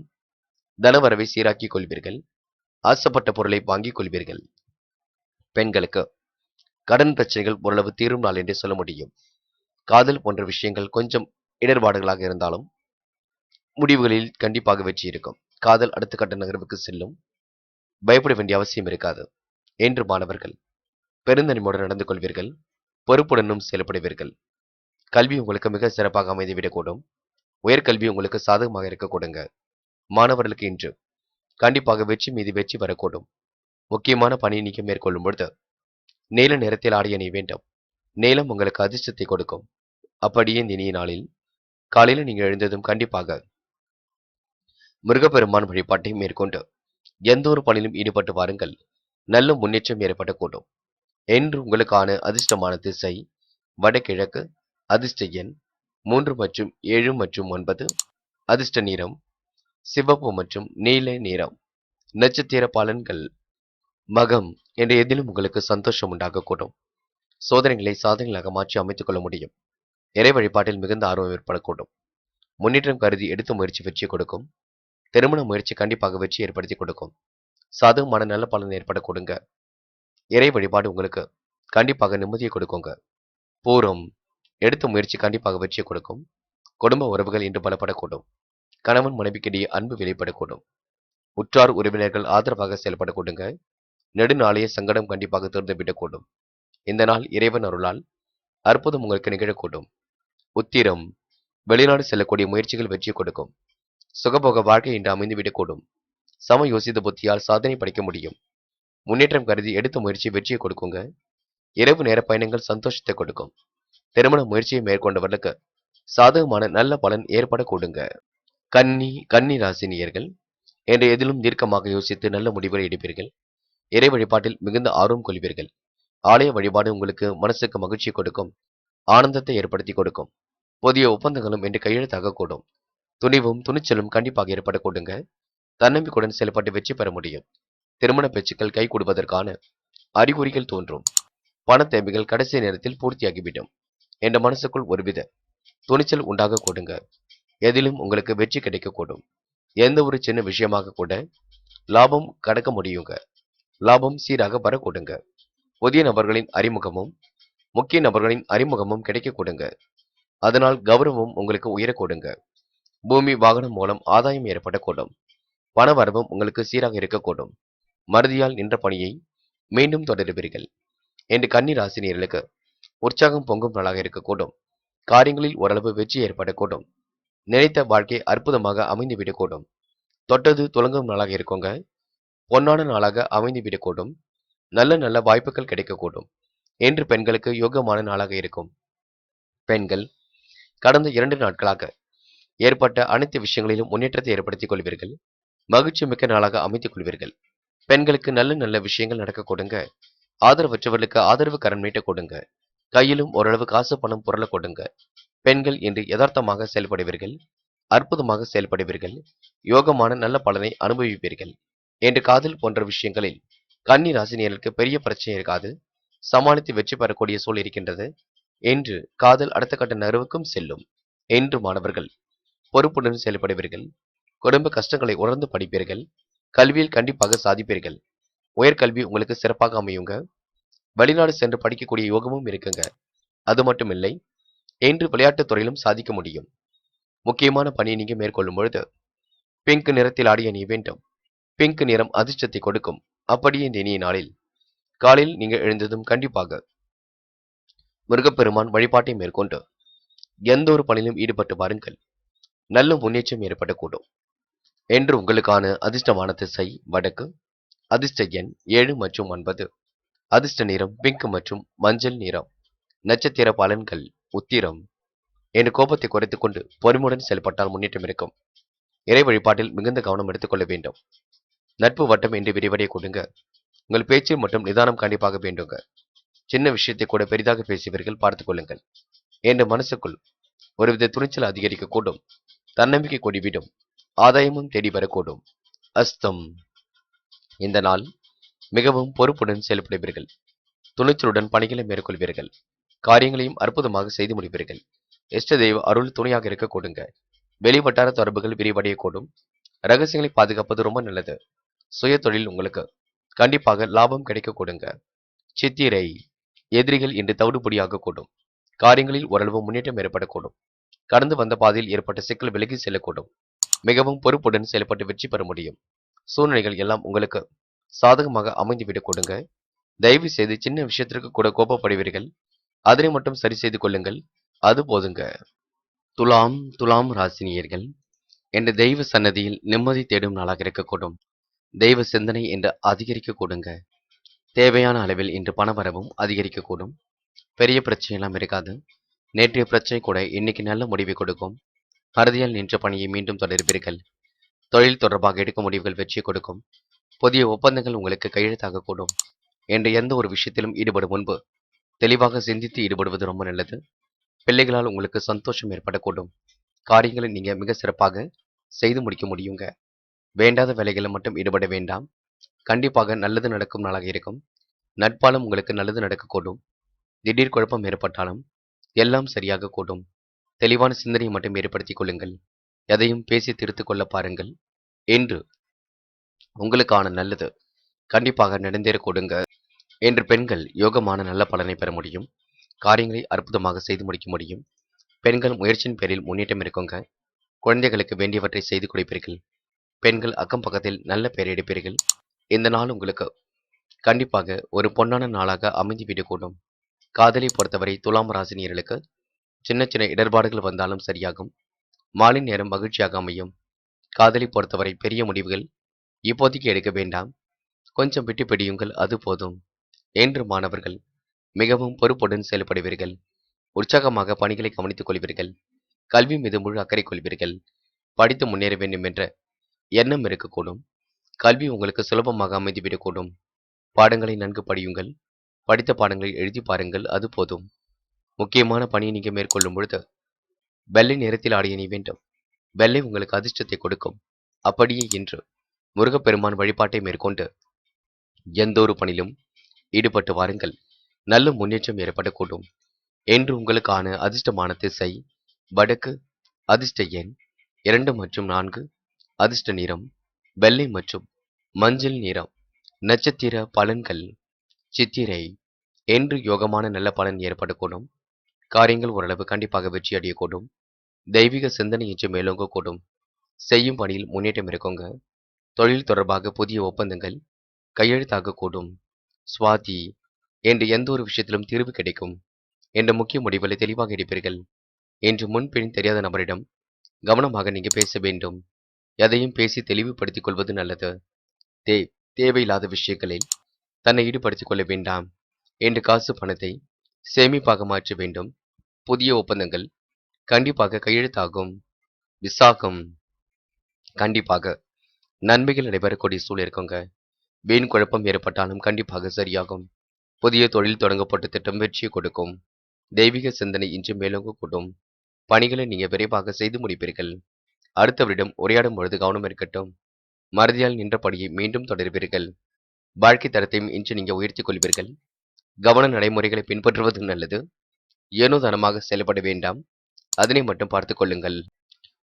தனவரவை சீராக்கிக் கொள்வீர்கள். ஆசைப்பட்ட பொருளை வாங்கிக் கொள்வீர்கள். பெண்களுக்கு கடன் பிரச்சனைகள் ஓரளவு தீரும் நாள் என்று சொல்ல முடியும். காதல் போன்ற விஷயங்கள் கொஞ்சம் இடர்பாடுகளாக இருந்தாலும் முடிவுகளில் கண்டிப்பாக வெற்றி இருக்கும். காதல் அடுத்த கட்ட நகர்வுக்கு செல்லும். பயப்பட வேண்டிய அவசியம் இருக்காது. என்று மாணவர்கள் பெருந்தன்மையுடன் நடந்து கொள்வீர்கள். பொறுப்புடனும் செயல்படுவீர்கள். கல்வி உங்களுக்கு மிக சிறப்பாக அமைந்துவிடக்கூடும். உயர்கல்வி உங்களுக்கு சாதகமாக இருக்கக்கூடுங்க. மாணவர்களுக்கு இன்று கண்டிப்பாக வெற்றி மீது வெற்றி வரக்கூடும். முக்கியமான பணியை நீங்க மேற்கொள்ளும் பொழுது நீல நிறத்தில் ஆடை அணிய வேண்டும். நீலம் உங்களுக்கு அதிர்ஷ்டத்தை கொடுக்கும். அப்படியே இந்த இனிய நாளில் காலையில் நீங்க எழுந்ததும் கண்டிப்பாக முருகப்பெருமான் வழிபாட்டை மேற்கொண்டு எந்த ஒரு பணியிலும் ஈடுபட்டு வாருங்கள். நல்ல முன்னேற்றம் ஏற்படக்கூடும். என்று உங்களுக்கான அதிர்ஷ்டமான திசை வடகிழக்கு. அதிர்ஷ்ட எண் 3 மற்றும் 7 மற்றும் 9. அதிர்ஷ்ட நிறம் சிவப்பு மற்றும் நீல நிறம். நட்சத்திர பலன்கள் மகம் என்ற எதிலும் உங்களுக்கு சந்தோஷம் உண்டாகக்கூடும். சோதனைகளை சாதனைகளாக மாற்றி அமைத்துக் கொள்ள முடியும். இறை வழிபாட்டில் மிகுந்த ஆர்வம் ஏற்படக்கூடும். முன்னேற்றம் கருதி எடுத்த முயற்சி வெற்றி கொடுக்கும். திருமண முயற்சி கண்டிப்பாக வெற்றி ஏற்படுத்தி கொடுக்கும். சாதகமான நல்ல பலன் ஏற்பட கொடுங்க. இறை வழிபாடு உங்களுக்கு கண்டிப்பாக நிம்மதியை கொடுக்குங்க. பூரம் எடுத்த முயற்சி கண்டிப்பாக வெற்றியை கொடுக்கும். குடும்ப உறவுகள் இன்று பலப்படக்கூடும். கணவன் மனைவிக்கிடையே அன்பு வெளிப்படக்கூடும். உற்றார் உறவினர்கள் ஆதரவாக செயல்படக்கூடுங்க. நெடுநாளைய சங்கடம் கண்டிப்பாக தீர்ந்துவிடக்கூடும். இந்த நாள் இறைவன் அருளால் அற்புதம் உங்களுக்கு நிகழக்கூடும். உத்திரம் வெளிநாடு செல்லக்கூடிய முயற்சிகள் வெற்றி கொடுக்கும். சுகபோக வாழ்க்கை இன்று அமைந்துவிடக்கூடும். சம யோசித்த புத்தியால் சாதனை படைக்க முடியும். முன்னேற்றம் கருதி எடுத்த முயற்சி வெற்றியை கொடுக்குங்க. இரவு நேர பயணங்கள் சந்தோஷத்தை கொடுக்கும். திருமண முயற்சியை மேற்கொண்டவர்களுக்கு சாதகமான நல்ல பலன் ஏற்படக்கூடுங்க. கன்னி ராசினியர்கள் என்று எதிலும் தீர்க்கமாக யோசித்து நல்ல முடிவுகளை எடுப்பீர்கள். இறை வழிபாட்டில் மிகுந்த ஆர்வம் கொள்வீர்கள். ஆலய வழிபாடு உங்களுக்கு மனசுக்கு மகிழ்ச்சி கொடுக்கும். ஆனந்தத்தை ஏற்படுத்தி கொடுக்கும். புதிய ஒப்பந்தங்களும் இன்று கையெழுத்தாக கூடும். துணிவும் துணிச்சலும் கண்டிப்பாக ஏற்படக்கூடுங்க. தன்னம்பிக்கையுடன் செயல்பட்டு வெற்றி பெற முடியும். திருமண பேச்சுக்கள் கை கொடுப்பதற்கான அறிகுறிகள் தோன்றும். பண தேவைகள் கடைசி நேரத்தில் பூர்த்தியாகிவிடும் என்ற மனசுக்குள் ஒருவித துணிச்சல் உண்டாக கூடுங்க. எதிலும் உங்களுக்கு வெற்றி கிடைக்கக்கூடும். எந்த ஒரு சின்ன விஷயமாக கூட லாபம் கடக்க முடியுங்க. லாபம் சீராக வரக்கூடுங்க. புதிய நபர்களின் அறிமுகமும் முக்கிய நபர்களின் அறிமுகமும் கிடைக்க கூடுங்க. அதனால் கௌரவம் உங்களுக்கு உயரக்கூடுங்க. பூமி வாகனம் மூலம் ஆதாயம் ஏற்படக்கூடும். பண வரவும் உங்களுக்கு சீராக இருக்கக்கூடும். மறதியால் நின்ற பணியை மீண்டும் தொடருவீர்கள். என்று கன்னி ராசினியர்களுக்கு உற்சாகம் பொங்கும் நாளாக இருக்கக்கூடும். காரியங்களில் ஓரளவு வெற்றி ஏற்படக்கூடும். நினைத்த வாழ்க்கை அற்புதமாக அமைந்துவிடக்கூடும். தொட்டது துலங்கும் நாளாக இருக்குங்க. பொன்னான நாளாக அமைந்துவிடக்கூடும். நல்ல நல்ல வாய்ப்புகள் கிடைக்கக்கூடும். என்று பெண்களுக்கு யோகமான நாளாக இருக்கும். பெண்கள் கடந்த 2 நாட்களாக ஏற்பட்ட அனைத்து விஷயங்களிலும் முன்னேற்றத்தை ஏற்படுத்திக் கொள்வீர்கள். மகிழ்ச்சி மிக்க நாளாக அமைத்துக் கொள்வீர்கள். பெண்களுக்கு நல்ல நல்ல விஷயங்கள் நடக்க கொடுங்க. ஆதரவற்றவர்களுக்கு ஆதரவு கரம் நீட்ட கொடுங்க. கையிலும் ஓரளவு காசு பணம் புரள கொடுங்க. பெண்கள் இன்று யதார்த்தமாக செயல்படுவீர்கள். அற்புதமாக செயல்படுவீர்கள். யோகமான நல்ல பலனை அனுபவிப்பீர்கள். என்று காதல் போன்ற விஷயங்களில் கன்னி ராசினியர்களுக்கு பெரிய பிரச்சனை இருக்காது. சமாளித்து வெற்றி பெறக்கூடிய சூழல் இருக்கின்றது. என்று காதல் அடுத்த கட்ட நகர்வுக்கும் செல்லும். என்று மாணவர்கள் பொறுப்புடன் செயல்படுவீர்கள். குடும்ப கஷ்டங்களை உணர்ந்து படிப்பீர்கள். கல்வியில் கண்டிப்பாக சாதிப்பீர்கள். உயர்கல்வி உங்களுக்கு சிறப்பாக அமையுங்க. வெளிநாடு சென்று படிக்கக்கூடிய யோகமும் இருக்குங்க. அது மட்டும் இல்லை, என்று விளையாட்டுத் துறையிலும் சாதிக்க முடியும். முக்கியமான பணியை நீங்க மேற்கொள்ளும் பொழுது பிங்க் நிறத்தில் ஆடை அணிய வேண்டும். பிங்க் நிறம் அதிர்ஷ்டத்தை கொடுக்கும். அப்படியே இந்த இனிய நாளில் காலையில் நீங்க எழுந்ததும் கண்டிப்பாக முருகப்பெருமான் வழிபாட்டை மேற்கொண்டு எந்த ஒரு பணியிலும் ஈடுபட்டு பாருங்கள். நல்ல முன்னேற்றம் ஏற்படக்கூடும். என்று உங்களுக்கான அதிர்ஷ்டமான திசை வடக்கு. அதிர்ஷ்ட எண் 7 மற்றும் 9. அதிர்ஷ்ட நிறம் பிங்க் மற்றும் மஞ்சள் நிறம். நட்சத்திர பலன்கள் உத்திரம். என்ற கோபத்தை குறைத்துக் கொண்டு பொறுமையுடன் செயல்பட்டால் முன்னேற்றம் இருக்கும். இறை வழிபாட்டில் மிகுந்த கவனம் எடுத்துக்கொள்ள வேண்டும். நட்பு வட்டம் என்று விரிவடைய கொடுங்க. உங்கள் பேச்சு மற்றும் நிதானம் கண்டிப்பாக வேண்டுங்க. சின்ன விஷயத்தை கூட பெரிதாக பேசுவீர்கள், பார்த்துக் கொள்ளுங்கள். என்ற மனசுக்குள் ஒருவித துணிச்சல் அதிகரிக்கக்கூடும். தன்னம்பிக்கை கொடிவிடும். ஆதாயமும் தேடி வரக்கூடும். அஸ்தம். இந்த நாள் மிகவும் பொறுப்புடன் செயல்படுவீர்கள். துணிச்சலுடன் பணிகளை மேற்கொள்வீர்கள். காரியங்களையும் அற்புதமாக செய்து முடிப்பீர்கள். இஷ்ட தெய்வ அருள் துணையாக இருக்க கொடுங்க. வெளிவட்டார தொடர்புகள் விரிவடையக்கூடும். ரகசியங்களை பாதுகாப்பது ரொம்ப நல்லது. சுய தொழில் உங்களுக்கு கண்டிப்பாக லாபம் கிடைக்க கொடுங்க. சித்திரை. எதிரிகள் இன்று தவிடுபொடியாக கூடும். காரியங்களில் ஓரளவு முன்னேற்றம் ஏற்படக்கூடும். கடந்து வந்த பாதையில் ஏற்பட்ட சிக்கல் விலகி செல்லக்கூடும். மிகவும் பொறுப்புடன் செயல்பட்டு வெற்றி பெற முடியும். சூழ்நிலைகள் எல்லாம் உங்களுக்கு சாதகமாக அமைந்துவிடக் கொடுங்க. தயவு செய்து சின்ன விஷயத்திற்கு கூட கோபப்படுவீர்கள். அதனை மட்டும் சரி செய்து கொள்ளுங்கள். அது போதுங்க. துலாம் ராசினியர்கள் என்ற தெய்வ சன்னதியில் நிம்மதி தேடும் நாளாக இருக்கக்கூடும். தெய்வ சிந்தனை என்று அதிகரிக்க கூடுங்க. தேவையான அளவில் இன்று பணவரவும் அதிகரிக்கக்கூடும். பெரிய பிரச்சனை எல்லாம் இருக்காது. நேற்றைய பிரச்சனை கூட இன்னைக்கு நல்ல முடிவை கொடுக்கும். அறுதியால் நின்ற பணியை மீண்டும் தொடர்வீர்கள். தொழில் தொடர்பாக எடுக்கும் முடிவுகள் வெற்றி கொடுக்கும். புதிய ஒப்பந்தங்கள் உங்களுக்கு கையெழுத்தாக கூடும். என்ற எந்த ஒரு விஷயத்திலும் ஈடுபடும் முன்பு தெளிவாக சிந்தித்து ஈடுபடுவது ரொம்ப நல்லது. பிள்ளைகளால் உங்களுக்கு சந்தோஷம் ஏற்படக்கூடும். காரியங்களை நீங்க மிக சிறப்பாக செய்து முடிக்க முடியுங்க. வேண்டாத வேலைகளில் மட்டும் ஈடுபட வேண்டாம். கண்டிப்பாக நல்லது நடக்கும் நாளாக இருக்கும். நட்பாலும் உங்களுக்கு நல்லது நடக்கக்கூடும். திடீர் குழப்பம் ஏற்பட்டாலும் எல்லாம் சரியாக கூடும். தெளிவான சிந்தனையை மட்டும் ஏற்படுத்திக் கொள்ளுங்கள். எதையும் பேசி திருத்திக் கொள்ள பாருங்கள். என்று உங்களுக்கான நல்லது கண்டிப்பாக நடந்தேற கொடுங்க. என்று பெண்கள் யோகமான நல்ல பலனை பெற முடியும். காரியங்களை அற்புதமாக செய்து முடிக்க முடியும். பெண்கள் முயற்சியின் பேரில் முன்னேற்றம் இருக்குங்க. குழந்தைகளுக்கு வேண்டியவற்றை செய்து கொடுப்பீர்கள். பெண்கள் அக்கம் பக்கத்தில் நல்ல பெயர் எடுப்பீர்கள். இந்த நாள் உங்களுக்கு கண்டிப்பாக ஒரு பொன்னான நாளாக அமைந்துவிடக்கூடும். காதலை பொறுத்தவரை துலாம் ராசினியர்களுக்கு சின்ன சின்ன இடர்பாடுகள் வந்தாலும் சரியாகும். மாலை நேரம் மகிழ்ச்சியாக அமையும். காதலை பொறுத்தவரை பெரிய முடிவுகள் இப்போதைக்கு எடுக்க வேண்டாம். கொஞ்சம் விட்டு பிடியுங்கள், அது போதும். என்று மாணவர்கள் மிகவும் பொறுப்புடன் செயல்படுவீர்கள். உற்சாகமாக பணிகளை கவனித்துக் கொள்வீர்கள். கல்வி மீது முழு அக்கறை கொள்வீர்கள். படித்து முன்னேற வேண்டும் என்ற எண்ணம் இருக்கக்கூடும். கல்வி உங்களுக்கு சுலபமாக அமைந்துவிடக்கூடும். பாடங்களை நன்கு படியுங்கள். படித்த பாடங்களை எழுதி பாருங்கள், அது போதும். முக்கியமான பணியை நீங்க மேற்கொள்ளும் பொழுது வெள்ளை நிறத்தில் ஆடை அணிய வேண்டும். வெள்ளை உங்களுக்கு அதிர்ஷ்டத்தை கொடுக்கும். அப்படியே இன்று முருகப்பெருமான் வழிபாட்டை மேற்கொண்டு எந்த ஒரு பணியிலும் ஈடுபட்டு வாருங்கள். நல்ல முன்னேற்றம் ஏற்படக்கூடும். என்று உங்களுக்கான அதிர்ஷ்டமான திசை வடக்கு. அதிர்ஷ்ட எண் 2 மற்றும் 4. அதிர்ஷ்ட நிறம் வெள்ளை மற்றும் மஞ்சள் நிறம். நட்சத்திர பலன்கள். சித்திரை. என்று யோகமான நல்ல பலன் ஏற்படக்கூடும். காரியங்கள் ஓரளவு கண்டிப்பாக வெற்றி அடையக்கூடும். தெய்வீக சிந்தனை இன்று மேலோங்கக்கூடும். செய்யும் பணியில் முன்னேற்றம் இருக்குங்க. தொழில் தொடர்பாக புதிய ஒப்பந்தங்கள் கையெழுத்தாக கூடும். சுவாதி. என்று எந்த ஒரு விஷயத்திலும் தீர்வு கிடைக்கும். என்ற முக்கிய முடிவுகளை தெளிவாக எடுப்பீர்கள். என்று முன்பின் தெரியாத நபரிடம் கவனமாக நீங்க பேச வேண்டும். எதையும் பேசி தெளிவுபடுத்திக் கொள்வது நல்லது. தே தேவையில்லாத விஷயங்களில் தன்னை ஈடுபடுத்திக் கொள்ள வேண்டாம். என்று காசு பணத்தை சேமிப்பாக மாற்ற வேண்டும். புதிய ஒப்பந்தங்கள் கண்டிப்பாக கையெழுத்தாகும். விசாகம். கண்டிப்பாக நன்மைகள் நடைபெறக்கூடிய சூழல் இருக்குங்க. வீண் குழப்பம் ஏற்பட்டாலும் கண்டிப்பாக சரியாகும். புதிய தொழில் தொடங்கப்பட்ட திட்டம் வெற்றியை கொடுக்கும். தெய்வீக சிந்தனை இன்று மேலோங்க கூடும். பணிகளை நீங்க விரைவாக செய்து முடிப்பீர்கள். அடுத்தவரிடம் உரையாடும் பொழுது கவனம் இருக்கட்டும். மறதியால் நின்ற பணியை மீண்டும் தொடர்வீர்கள். வாழ்க்கை தரத்தையும் இன்று நீங்க உயர்த்திக் கொள்வீர்கள். கவன நடைமுறைகளை பின்பற்றுவது நல்லது. ஏனோ தானமாக செயல்பட வேண்டாம். அதனை மட்டும் பார்த்துக் கொள்ளுங்கள்.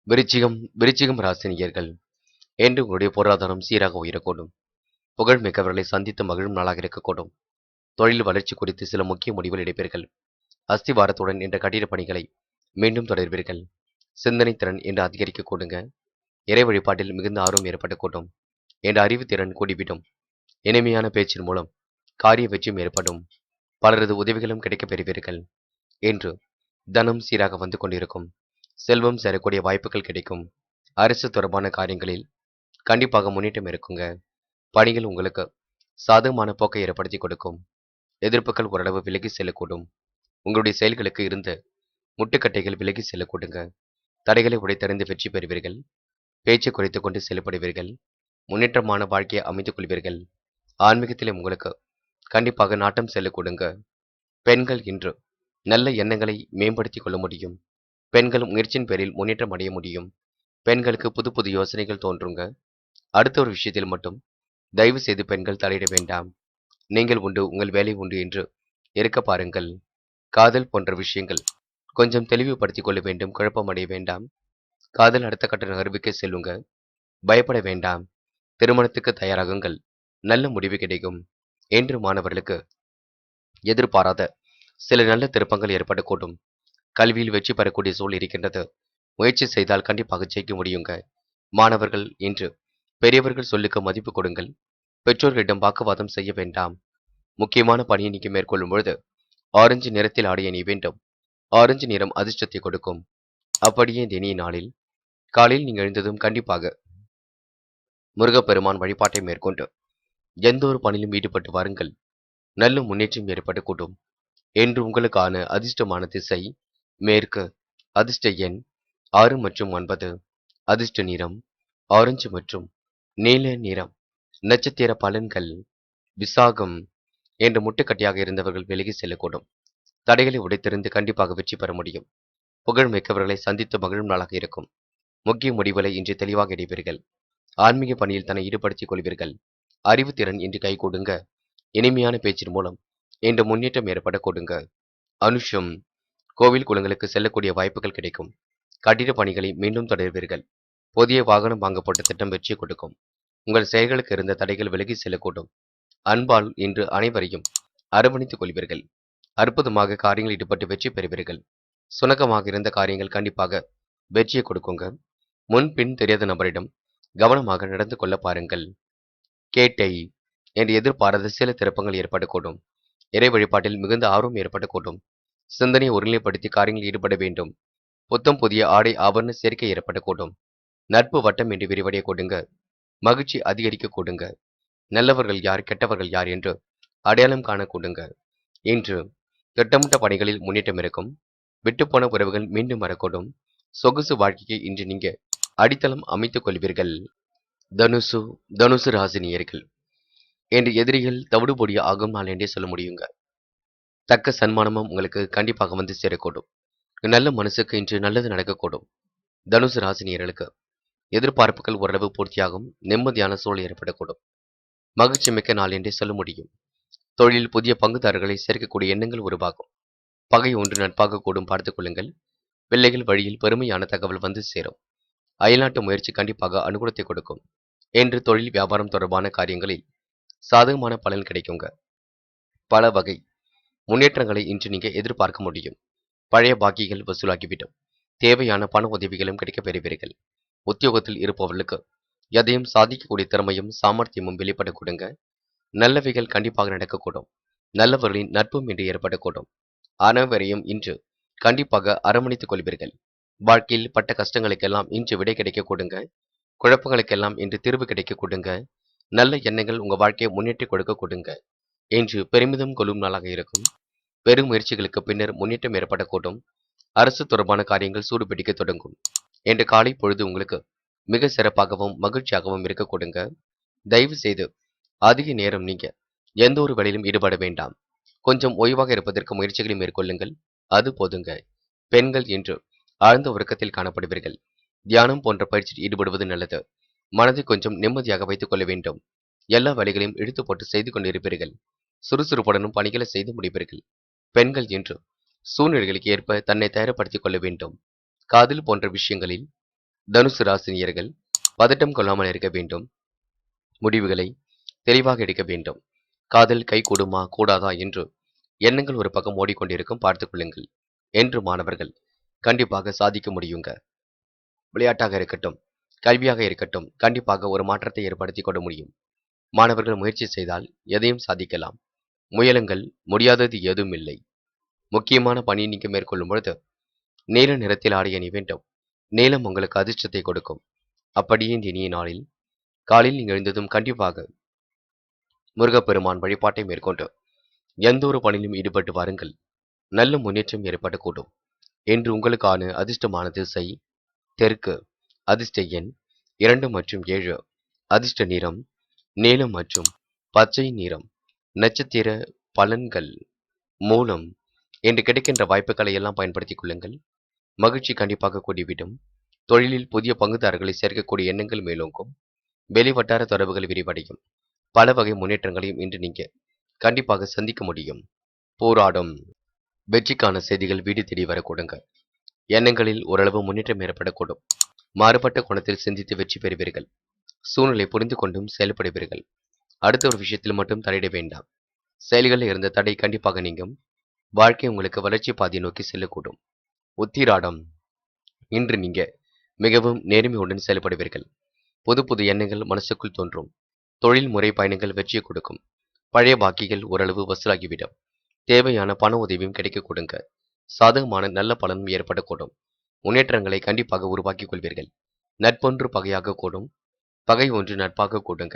விருச்சிகம் ராசினியர்கள் என்று உங்களுடைய பொருளாதாரம் சீராக உயரக்கூடும். புகழ் மிக்கவர்களை சந்தித்து மகிழும் நாளாக இருக்கக்கூடும். தொழில் வளர்ச்சி குறித்து சில முக்கிய முடிவுகள் எடுப்பீர்கள். அஸ்திவாரத்துடன் என்ற கட்டிட பணிகளை மீண்டும் தொடர்வீர்கள். சிந்தனை திறன் என்று அதிகரிக்க கூடுங்க. இறை வழிபாட்டில் மிகுந்த ஆர்வம் ஏற்படக்கூடும். என்ற அறிவுத்திறன் கூடிவிடும். இனிமையான பேச்சின் மூலம் காரிய வெற்றியும் ஏற்படும். பலரது உதவிகளும் கிடைக்கப் பெறுவீர்கள். என்று தனம் சீராக வந்து கொண்டிருக்கும். செல்வம் சேரக்கூடிய வாய்ப்புகள் கிடைக்கும். அரசு தொடர்பான காரியங்களில் கண்டிப்பாக முன்னேற்றம் இருக்குங்க. பணிகள் உங்களுக்கு சாதகமான போக்கை ஏற்படுத்தி கொடுக்கும். எதிர்ப்புகள் ஓரளவு விலகி செல்லக்கூடும். உங்களுடைய செயல்களுக்கு இருந்த முட்டுக்கட்டைகள் விலகி செல்ல கொடுங்க. தடைகளை உடைத்தறிந்து வெற்றி பெறுவீர்கள். பேச்சை குறைத்துக் கொண்டு செயல்படுவீர்கள். முன்னேற்றமான வாழ்க்கையை அமைத்துக் கொள்வீர்கள். ஆன்மீகத்திலே உங்களுக்கு கண்டிப்பாக நாட்டம் செல்ல கொடுங்க. பெண்கள் இன்று நல்ல எண்ணங்களை மேம்படுத்திக் கொள்ள முடியும். பெண்கள் முயற்சியின் பேரில் முன்னேற்றம் அடைய முடியும். பெண்களுக்கு புது புது யோசனைகள் தோன்றுங்க. அடுத்த ஒரு விஷயத்தில் மட்டும் தயவு செய்து பெண்கள் தலையிட வேண்டாம். நீங்கள் உண்டு, உங்கள் வேலை உண்டு என்று இருக்க பாருங்கள். காதல் போன்ற விஷயங்கள் கொஞ்சம் தெளிவுபடுத்திக் கொள்ள வேண்டும். குழப்பமடைய வேண்டாம். காதல் அடுத்த கட்ட நகர்வுக்கு செல்லுங்க. பயப்பட வேண்டாம். திருமணத்துக்கு தயாராகுங்கள். நல்ல முடிவு கிடைக்கும். என்று மாணவர்களுக்கு எதிர்பாராத சில நல்ல திருப்பங்கள் ஏற்படக்கூடும். கல்வியில் வெற்றி பெறக்கூடிய சூழல் இருக்கின்றது. முயற்சி செய்தால் கண்டிப்பாக ஜெயிக்க முடியுங்க. மாணவர்கள் இன்று பெரியவர்கள் சொல்லுக்கு மதிப்பு கொடுங்கள். பெற்றோர்களிடம் வாக்குவாதம் செய்ய வேண்டாம். முக்கியமான பணியை நீங்க மேற்கொள்ளும் பொழுது ஆரஞ்சு நிறத்தில் ஆடை அணிய வேண்டும். ஆரஞ்சு நிறம் அதிர்ஷ்டத்தை கொடுக்கும். அப்படியே இந்த இனிய நாளில் காலையில் நீங்கள் எழுந்ததும் கண்டிப்பாக முருகப்பெருமான் வழிபாட்டை மேற்கொண்டு எந்த ஒரு பணியிலும் ஈடுபட்டு வாருங்கள். நல்ல முன்னேற்றம் ஏற்படக்கூடும். என்று உங்களுக்கான அதிர்ஷ்டமான திசை மேற்கு. அதிர்ஷ்ட எண் 6 மற்றும் 9. அதிர்ஷ்ட நிறம் ஆரஞ்சு மற்றும் நீல நிறம். நட்சத்திர பலன்கள் விசாகம் என்ற முட்டுக்கட்டையாக இருந்தவர்கள் விலகி செல்லக்கூடும். தடைகளை உடைத்தெறிந்து கண்டிப்பாக வெற்றி பெற முடியும். புகழ் மிக்கவர்களை சந்தித்து மகிழும் நாளாக இருக்கும். முக்கிய முடிவுகளை இன்று தெளிவாக எடுப்பீர்கள். ஆன்மீக பணியில் தன்னை ஈடுபடுத்திக் கொள்வீர்கள். அறிவுத்திறன் இன்று கைகூடுங்க. இனிமையான பேச்சின் மூலம் இன்று முன்னேற்றம் ஏற்பட கொடுங்க. அனுஷம் கோவில் குளங்களுக்கு செல்லக்கூடிய வாய்ப்புகள் கிடைக்கும். கட்டிட பணிகளை மீண்டும் தொடர்வீர்கள். புதிய வாகனம் வாங்கப்பட்ட திட்டம் வெற்றி கொடுக்கும். உங்கள் செயல்களுக்கு இருந்த தடைகள் விலகி செல்லக்கூடும். அன்பால் இன்று அனைவரையும் அரவணைத்துக் கொள்வீர்கள். அற்புதமாக காரியங்கள் ஈடுபட்டு வெற்றி பெறுவீர்கள். சுணக்கமாக இருந்த காரியங்கள் கண்டிப்பாக வெற்றியை கொடுக்குங்க. முன்பின் தெரியாத நபரிடம் கவனமாக நடந்து கொள்ள பாருங்கள். கேட்டை என்று எதிர்பாராத சில திருப்பங்கள் ஏற்படக்கூடும். இறை வழிபாட்டில் மிகுந்த ஆர்வம் ஏற்படக்கூடும். சிந்தனையை ஒருநிலைப்படுத்தி காரியங்களில் ஈடுபட வேண்டும். புத்தம் புதிய ஆடை ஆபரண சேர்க்கை ஏற்படக்கூடும். நட்பு வட்டம் என்று விரிவடைய கொடுங்க. மகிழ்ச்சி அதிகரிக்க கொடுங்க. நல்லவர்கள் யார், கெட்டவர்கள் யார் என்று அடையாளம் காண கொடுங்க. இன்று திட்டமிட்ட பணிகளில் முன்னேற்றம் இருக்கும். விட்டுப்போன உறவுகள் மீண்டும் வரக்கூடும். சொகுசு வாழ்க்கைக்கு இன்று நீங்க அடித்தளம் அமைத்துக் கொள்வீர்கள். தனுசு தனுசு ராசினியர்கள் என்று எதிரிகள் தவிடுபொடி ஆகும் நாள் என்றே சொல்ல முடியுங்க. தக்க சன்மானமும் உங்களுக்கு கண்டிப்பாக வந்து சேரக்கூடும். நல்ல மனசுக்கு இன்று நல்லது நடக்கக்கூடும். தனுசு ராசினியர்களுக்கு எதிர்பார்ப்புகள் ஓரளவு பூர்த்தியாகும். நிம்மதியான சூழல் ஏற்படக்கூடும். மகிழ்ச்சி மிக்க நாள் என்றே சொல்ல முடியும். தொழிலில் புதிய பங்குதாரர்களை சேர்க்கக்கூடிய எண்ணங்கள் உருவாகும். பகை ஒன்று நட்பாக கூடும், பார்த்துக் கொள்ளுங்கள். பிள்ளைகள் வழியில் பெருமையான தகவல் வந்து சேரும். அயல்நாட்டு முயற்சி கண்டிப்பாக அனுகூலத்தை கொடுக்கும். என்று தொழில் வியாபாரம் தொடர்பான காரியங்களில் சாதகமான பலன் கிடைக்குங்க. பல வகை முன்னேற்றங்களை இன்று நீங்க எதிர்பார்க்க முடியும். பழைய பாக்கிகள் வசூலாகிவிடும். தேவையான பண உதவிகளும் கிடைக்கப் பெறுவீர்கள். உத்தியோகத்தில் இருப்பவர்களுக்கு எதையும் சாதிக்கக்கூடிய திறமையும் சாமர்த்தியமும் வெளிப்பட கொடுங்க. நல்லவைகள் கண்டிப்பாக நடக்கக்கூடும். நல்லவர்களின் நட்பும் இன்று ஏற்படக்கூடும். அனைவரையும் இன்று கண்டிப்பாக அரவணைத்துக் கொள்வீர்கள். வாழ்க்கையில் பட்ட கஷ்டங்களுக்கெல்லாம் இன்று விடை கிடைக்க கொடுங்க. குழப்பங்களுக்கெல்லாம் இன்று தீர்வு கிடைக்க கொடுங்க. நல்ல எண்ணங்கள் உங்க வாழ்க்கையை முன்னேற்றி கொடுக்க கொடுங்க. இன்று பெருமிதம் கொள்ளும் நாளாக இருக்கும். பெரும் முயற்சிகளுக்கு பின்னர் முன்னேற்றம் ஏற்படக்கூடும். அரசு தொடர்பான காரியங்கள் சூடுபிடிக்க தொடங்கும். இன்று காலை பொழுது உங்களுக்கு மிக சிறப்பாகவும் மகிழ்ச்சியாகவும் இருக்க கொடுங்க. தயவு செய்து அதிக நேரம் நீங்க எந்த ஒரு வேலையிலும் ஈடுபட வேண்டாம். கொஞ்சம் ஓய்வாக இருப்பதற்கு முயற்சிகளை மேற்கொள்ளுங்கள். அது போதுங்க. பெண்கள் இன்று ஆழ்ந்த உறக்கத்தில் காணப்படுவீர்கள். தியானம் போன்ற பயிற்சியில் ஈடுபடுவது நல்லது. மனதை கொஞ்சம் நிம்மதியாக வைத்துக் கொள்ள வேண்டும். எல்லா வேலைகளையும் இழுத்து போட்டு செய்து கொண்டிருப்பீர்கள். சுறுசுறுப்புடனும் பணிகளை செய்து முடிப்பீர்கள். பெண்கள் இன்று சூழ்நிலைகளுக்கு ஏற்ப தன்னை தயார்படுத்திக் கொள்ள வேண்டும். காதல் போன்ற விஷயங்களில் தனுசு ராசினியர்கள் பதட்டம் கொள்ளாமல் இருக்க வேண்டும். முடிவுகளை தெளிவாக எடுக்க வேண்டும். காதல் கை கூடுமா கூடாதா என்று எண்ணங்கள் ஒரு பக்கம் ஓடிக்கொண்டிருக்கும், பார்த்துக் கொள்ளுங்கள். என்று மாணவர்கள் கண்டிப்பாக சாதிக்க முடியுங்க. விளையாட்டாக இருக்கட்டும், கல்வியாக இருக்கட்டும், கண்டிப்பாக ஒரு மாற்றத்தை ஏற்படுத்திக் கொள்ள முடியும். மாணவர்கள் முயற்சி செய்தால் எதையும் சாதிக்கலாம். முயலுங்கள், முடியாதது எதுவும் இல்லை. முக்கியமான பணியை நீங்க மேற்கொள்ளும் பொழுது நீல நிறத்தில் ஆடை அணி வேண்டும். நீலம் உங்களுக்கு அதிர்ஷ்டத்தை கொடுக்கும். அப்படியே இந்த இனிய நாளில் காலையில் நீங்கள் எழுந்ததும் கண்டிப்பாக முருகப்பெருமான் வழிபாட்டை மேற்கொண்டு எந்த ஒரு பணியிலும் ஈடுபட்டு வாருங்கள். நல்ல முன்னேற்றம் ஏற்படக்கூடும். இன்று உங்களுக்கான அதிர்ஷ்டமான திசை தெற்கு. அதிர்ஷ்ட எண் 2 மற்றும் 7. அதிர்ஷ்ட நிறம் நீலம் மற்றும் பச்சை நிறம். நட்சத்திர பலன்கள். மூலம். இன்று கிடைக்கின்ற வாய்ப்புகளை எல்லாம் பயன்படுத்திக் கொள்ளுங்கள். மகிழ்ச்சி கண்டிப்பாக கூடிவிடும். தொழிலில் புதிய பங்குதாரர்களை சேர்க்கக்கூடிய எண்ணங்கள் மேலோங்கும். வெளிவட்டார தொடர்புகள் விரிவடையும். பல வகை முன்னேற்றங்களையும் இன்று நீங்க கண்டிப்பாக சந்திக்க முடியும். போராடும். வெற்றிக்கான செய்திகள் வீடு தேடி வரக்கூடுங்க. எண்ணங்களில் ஓரளவு முன்னேற்றம் ஏற்படக்கூடும். மாறுபட்ட கோணத்தில் சிந்தித்து வெற்றி பெறுவீர்கள். சூழ்நிலை புரிந்து கொண்டும் செயல்படுவீர்கள். அடுத்த ஒரு விஷயத்தில் மட்டும் தலையிட வேண்டாம். செயல்களில் இருந்த தடை கண்டிப்பாக நீங்கும். வாழ்க்கை உங்களுக்கு வளர்ச்சி பாதையை நோக்கி செல்லக்கூடும். உத்திராடம். இன்று நீங்க மிகவும் நேர்மையுடன் செயல்படுவீர்கள். புது புது எண்ணங்கள் மனசுக்குள் தோன்றும். தொழில் முறை பயணங்கள் வெற்றியை கொடுக்கும். பழைய பாக்கிகள் ஓரளவு வசூலாகிவிடும். தேவையான பண உதவியும் கிடைக்க கொடுங்க. சாதகமான நல்ல பலனும் ஏற்படக்கூடும். முன்னேற்றங்களை கண்டிப்பாக உருவாக்கிக் கொள்வீர்கள். நட்பொன்று பகையாக கூடும். பகை ஒன்று நட்பாக கூடுங்க.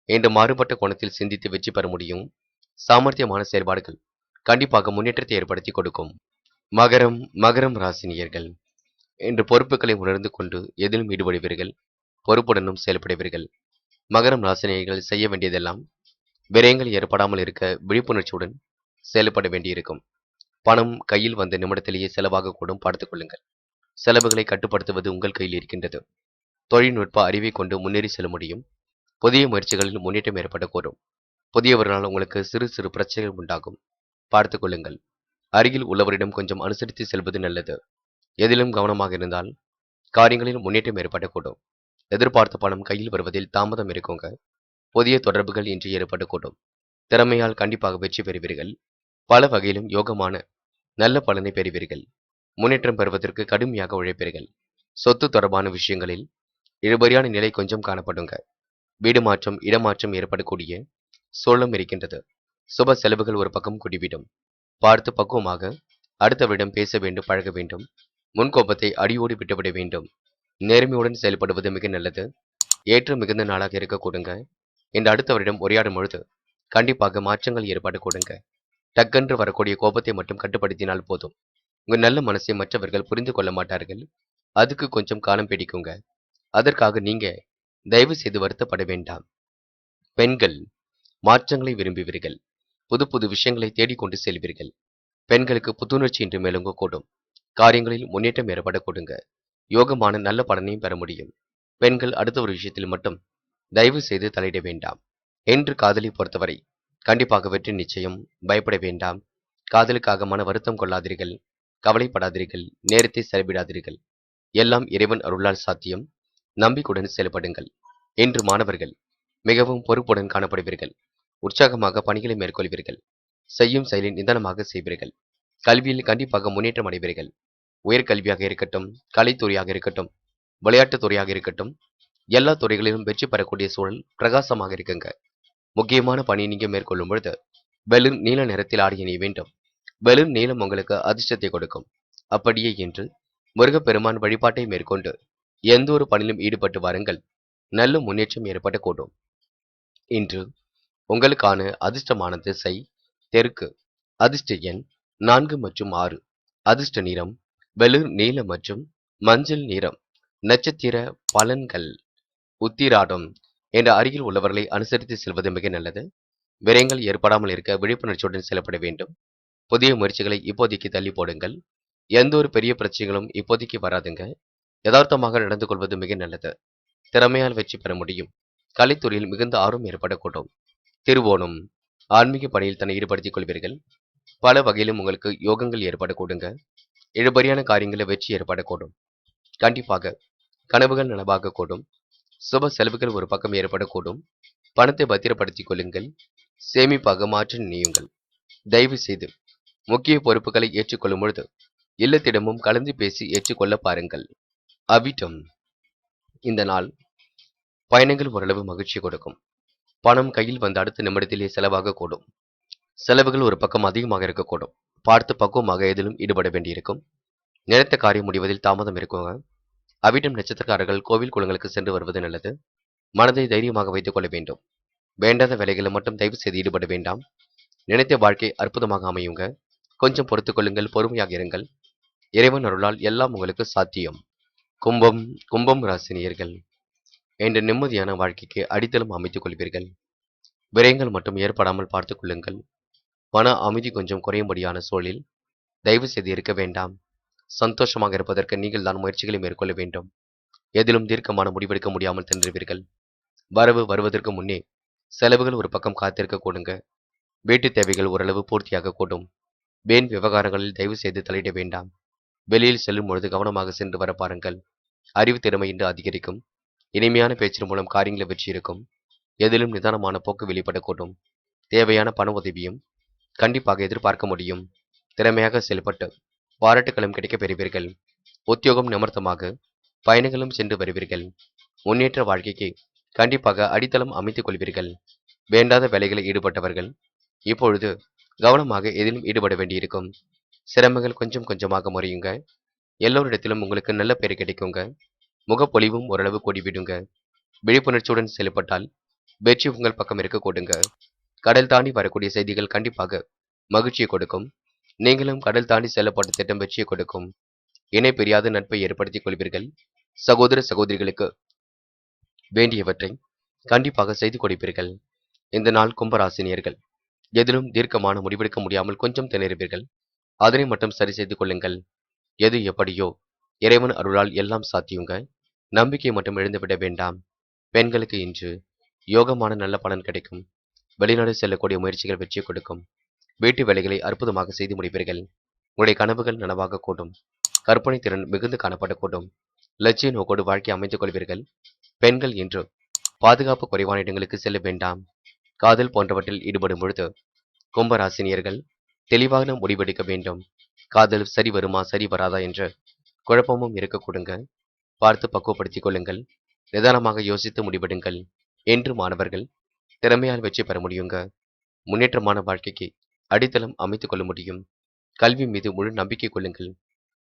இன்று மாறுபட்ட கோணத்தில் சிந்தித்து வெற்றி பெற முடியும். சாமர்த்தியமான செயல்பாடுகள் கண்டிப்பாக முன்னேற்றத்தை ஏற்படுத்தி கொடுக்கும். மகரம் ராசினியர்கள். இன்று பொறுப்புகளை உணர்ந்து கொண்டு எதிலும் ஈடுபடுவீர்கள். பொறுப்புடனும் செயல்படுவீர்கள். மகரம் ராசினியர்கள் செய்ய வேண்டியதெல்லாம் விரயங்கள் ஏற்படாமல் இருக்க விழிப்புணர்ச்சியுடன் செயல்பட வேண்டியிருக்கும். பணம் கையில் வந்த நிமிடத்திலேயே செலவாக கூடும். பார்த்துக் கொள்ளுங்கள். செலவுகளை கட்டுப்படுத்துவது உங்கள் கையில் இருக்கின்றது. தொழில்நுட்ப அறிவை கொண்டு முன்னேறி செல்ல முடியும். புதிய முயற்சிகளில் முன்னேற்றம் ஏற்படக்கூடும். புதியவர்களால் உங்களுக்கு சிறு சிறு பிரச்சனைகள் உண்டாகும். பார்த்துக் கொள்ளுங்கள். அருகில் உள்ளவரிடம் கொஞ்சம் அனுசரித்து செல்வது நல்லது. எதிலும் கவனமாக இருந்தால் காரியங்களில் முன்னேற்றம் ஏற்படக்கூடும். எதிர்பார்த்த பணம் கையில் வருவதில் தாமதம் இருக்குங்க. புதிய தொடர்புகள் இன்று ஏற்படக்கூடும். திறமையால் கண்டிப்பாக வெற்றி பெறுவீர்கள். பல வகையிலும் யோகமான நல்ல பலனை பெறுவீர்கள். முன்னேற்றம் பெறுவதற்கு கடுமையாக உழைப்பீர்கள். சொத்து தொடர்பான விஷயங்களில் இழுபறியான நிலை கொஞ்சம் காணப்படுங்க. வீடு மாற்றம் இடமாற்றம் ஏற்படக்கூடிய சூழலும் இருக்கின்றது. சுப செலவுகள் ஒரு பக்கம் குடிவிடும். பார்த்து பக்குவமாக அடுத்தவரிடம் பேச வேண்டும், பழக வேண்டும். முன்கோபத்தை அடியோடு விட்டுவிட வேண்டும். நேர்மையுடன் செயல்படுவது மிக நல்லது. ஏற்றம் மிகுந்த நாளாக இருக்க கொடுங்க. இந்த அடுத்தவரிடம் உரையாடும் பொழுது கண்டிப்பாக மாற்றங்கள் ஏற்பட கொடுங்க. டக்கென்று வரக்கூடிய கோபத்தை மட்டும் கட்டுப்படுத்தினால் போதும். உங்க நல்ல மனசை மற்றவர்கள் புரிந்து கொள்ள மாட்டார்கள். அதுக்கு கொஞ்சம் காலம் பிடிக்குங்க. அதற்காக நீங்க தயவு செய்து வருத்தப்பட வேண்டாம். பெண்கள் மாற்றங்களை விரும்புவீர்கள். புது புது விஷயங்களை தேடிக்கொண்டு செல்வீர்கள். பெண்களுக்கு புத்துணர்ச்சி இன்று மேலோங்க கூடும். காரியங்களில் முன்னேற்றம் ஏற்பட கொடுங்க. யோகமான நல்ல பலனையும் பெற முடியும். பெண்கள் அடுத்த ஒரு விஷயத்தில் மட்டும் தயவு செய்து தலையிட வேண்டாம். என்று காதலை பொறுத்தவரை கண்டிப்பாக வெற்றி நிச்சயம். பயப்பட வேண்டாம். காதலுக்காக மன வருத்தம் கொள்ளாதீர்கள். கவலைப்படாதீர்கள். நேரத்தை செலவிடாதீர்கள். எல்லாம் இறைவன் அருளால் சாத்தியம். நம்பிக்கையுடன் செயல்படுங்கள். இன்று மாணவர்கள் மிகவும் பொறுப்புடன் காணப்படுவீர்கள். உற்சாகமாக பணிகளை மேற்கொள்வீர்கள். செய்யும் செயலில் நிதானமாக செய்வீர்கள். கல்வியில் கண்டிப்பாக முன்னேற்றம் அடைவீர்கள். உயர்கல்வியாக இருக்கட்டும், கலைத்துறையாக இருக்கட்டும், விளையாட்டுத் துறையாக இருக்கட்டும், எல்லா துறைகளிலும் வெற்றி பெறக்கூடிய சூழல் பிரகாசமாக இருக்குங்க. முக்கியமான பணி நீங்க மேற்கொள்ளும் பொழுது வெளிர் நீல நிறத்தில் ஆடை அணிய வேண்டும். வெளிர் நீலம் உங்களுக்கு அதிர்ஷ்டத்தை கொடுக்கும். அப்படியே இன்று முருகப்பெருமான் வழிபாட்டை மேற்கொண்டு எந்த ஒரு பணியிலும் ஈடுபட்டு வாருங்கள். நல்ல முன்னேற்றம் ஏற்படக்கூடும். இன்று உங்களுக்கான அதிர்ஷ்டமான திசை தெற்கு. அதிர்ஷ்ட எண் 4 மற்றும் 6. அதிர்ஷ்ட நிறம் வெளிர் நீல மற்றும் மஞ்சள் நிறம். நட்சத்திர பலன்கள். உத்திராடம். என்ற அருகில் உள்ளவர்களை அனுசரித்து செல்வது மிக நல்லது. விரயங்கள் ஏற்படாமல் இருக்க விழிப்புணர்ச்சியுடன் செயல்பட வேண்டும். புதிய முயற்சிகளை இப்போதைக்கு தள்ளி போடுங்கள். எந்த ஒரு பெரிய பிரச்சனைகளும் இப்போதைக்கு வராதுங்க. யதார்த்தமாக நடந்து கொள்வது மிக நல்லது. திறமையால் வெற்றி பெற முடியும். கலைத்துறையில் மிகுந்த ஆர்வம் ஏற்படக்கூடும். திருவோணம். ஆன்மீக பணியில் தன்னை ஈடுபடுத்திக் கொள்வீர்கள். பல வகையிலும் உங்களுக்கு யோகங்கள் ஏற்படக்கூடுங்க. இழுபறியான காரியங்களில் வெற்றி ஏற்படக்கூடும். கண்டிப்பாக கனவுகள் நனவாக கூடும். சுப செலவுகள் ஒரு பக்கம் ஏற்படக்கூடும். பணத்தை பத்திரப்படுத்திக் கொள்ளுங்கள். சேமிப்பாக மாற்ற நினையுங்கள். தயவு செய்து முக்கிய பொறுப்புகளை ஏற்றுக்கொள்ளும் பொழுது இல்லத்திடமும் கலந்து பேசி ஏற்றுக்கொள்ள பாருங்கள். அவிட்டம். இந்த நாள் பயணங்கள் ஓரளவு மகிழ்ச்சி கொடுக்கும். பணம் கையில் வந்த அடுத்த நிமிடத்திலே செலவாக கூடும். செலவுகள் ஒரு பக்கம் அதிகமாக இருக்கக்கூடும். பார்த்து பக்குவமாக எதிலும் ஈடுபட வேண்டியிருக்கும். நினைத்த காரியம் முடிவதில் தாமதம் இருக்குங்க. அவிட்டம் நட்சத்திரக்காரர்கள் கோவில் குளங்களுக்கு சென்று வருவது நல்லது. மனதை தைரியமாக வைத்துக் கொள்ள வேண்டும். வேண்டாத வேலைகளை மட்டும் தயவு செய்து ஈடுபட வேண்டாம். நினைத்த வாழ்க்கை அற்புதமாக அமையுங்க. கொஞ்சம் பொறுத்துக் கொள்ளுங்கள். பொறுமையாக இருங்கள். இறைவன் அருளால் எல்லாம் உங்களுக்கு சாத்தியம். கும்பம் கும்பம் ராசினியர்கள் என்ற நிம்மதியான வாழ்க்கைக்கு அடித்தளம் அமைத்துக் கொள்வீர்கள். விரயங்கள் மட்டும் ஏற்படாமல் பார்த்துக் கொள்ளுங்கள். மன அமைதி கொஞ்சம் குறையும்படியான சூழலில் தயவு செய்து இருக்க வேண்டாம். சந்தோஷமாக இருப்பதற்கு நீங்கள் தான் முயற்சிகளை மேற்கொள்ள வேண்டும். எதிலும் தீர்க்கமான முடிவெடுக்க முடியாமல் திணறுவீர்கள். வரவு வருவதற்கு முன்னே செலவுகள் ஒரு பக்கம் காத்திருக்க கூடுங்க. வீட்டு தேவைகள் ஓரளவு பூர்த்தியாக கூடும். வீண் விவகாரங்களில் தயவு செய்து தலையிட வேண்டாம். வெளியில் செல்லும் பொழுது கவனமாக சென்று வர பாருங்கள். அறிவு திறமை இன்று அதிகரிக்கும். இனிமையான பேச்சின் மூலம் காரியங்களை வெற்றி இருக்கும். எதிலும் நிதானமான போக்கு வெளிப்படக்கூடும். தேவையான பண உதவியும் கண்டிப்பாக எதிர்பார்க்க முடியும். திறமையாக செயல்பட்டு பாராட்டுகளும் கிடைக்கப் பெறுவீர்கள். உத்தியோகம் நிமித்தமாக பயணங்களும் சென்று வருவீர்கள். முன்னேற்ற வாழ்க்கைக்கு கண்டிப்பாக அடித்தளம் அமைத்துக் கொள்வீர்கள். வேண்டாத வேலைகளில் ஈடுபட்டவர்கள் இப்பொழுது கவனமாக எதிலும் ஈடுபட வேண்டியிருக்கும். சிரமங்கள் கொஞ்சம் கொஞ்சமாக முறையுங்க. எல்லோரிடத்திலும் உங்களுக்கு நல்ல பேர் கிடைக்குங்க. முகப்பொலிவும் ஓரளவு கூடிவிடுங்க. விழிப்புணர்ச்சியுடன் செயல்பட்டால் வெற்றி உங்கள் பக்கம் இருக்க கூடுங்க. கடல் தாண்டி வரக்கூடிய செய்திகள் கண்டிப்பாக மகிழ்ச்சியை கொடுக்கும். நீங்களும் கடல் தாண்டி செல்லப்பட்ட திட்டம் வெற்றியை கொடுக்கும். இணை பிரியாத நட்பை ஏற்படுத்திக் கொள்வீர்கள். சகோதர சகோதரிகளுக்கு வேண்டியவற்றை கண்டிப்பாக செய்து கொடுப்பீர்கள். இந்த நாள் கும்பராசினியர்கள் எதிலும் தீர்க்கமான முடிவெடுக்க முடியாமல் கொஞ்சம் திணறுவீர்கள். அதனை மட்டும் சரி செய்து கொள்ளுங்கள். எது எப்படியோ இறைவன் அருளால் எல்லாம் சாத்தியுங்க. நம்பிக்கை மட்டும் இழந்துவிட வேண்டாம். பெண்களுக்கு இன்று யோகமான நல்ல பலன் கிடைக்கும். வெளிநாடு செல்லக்கூடிய முயற்சிகள் வெற்றி கொடுக்கும். வீட்டு வேலைகளை அற்புதமாக செய்து முடிப்பீர்கள். உங்களுடைய கனவுகள் நனவாக கூடும். கற்பனை திறன் மிகுந்து காணப்படக்கூடும். லட்சிய நோக்கோடு வாழ்க்கை அமைத்துக் கொள்வீர்கள். பெண்கள் இன்று பாதுகாப்பு குறைவான இடங்களுக்கு செல்ல வேண்டாம். காதல் போன்றவற்றில் ஈடுபடும் பொழுது கும்பராசினியர்கள் தெளிவான முடிவெடுக்க வேண்டும். காதல் சரி வருமா சரி வராதா என்ற குழப்பமும் இருக்க கொடுங்க. பார்த்து பக்குவப்படுத்திக் கொள்ளுங்கள். நிதானமாக யோசித்து முடிவெடுங்கள். என்று மாணவர்கள் திறமையால் வெற்றி பெற முடியுங்க. முன்னேற்றமான வாழ்க்கைக்கு அடித்தளம் அமைத்துக் கொள்ள முடியும். கல்வி மீது முழு நம்பிக்கை கொள்ளுங்கள்.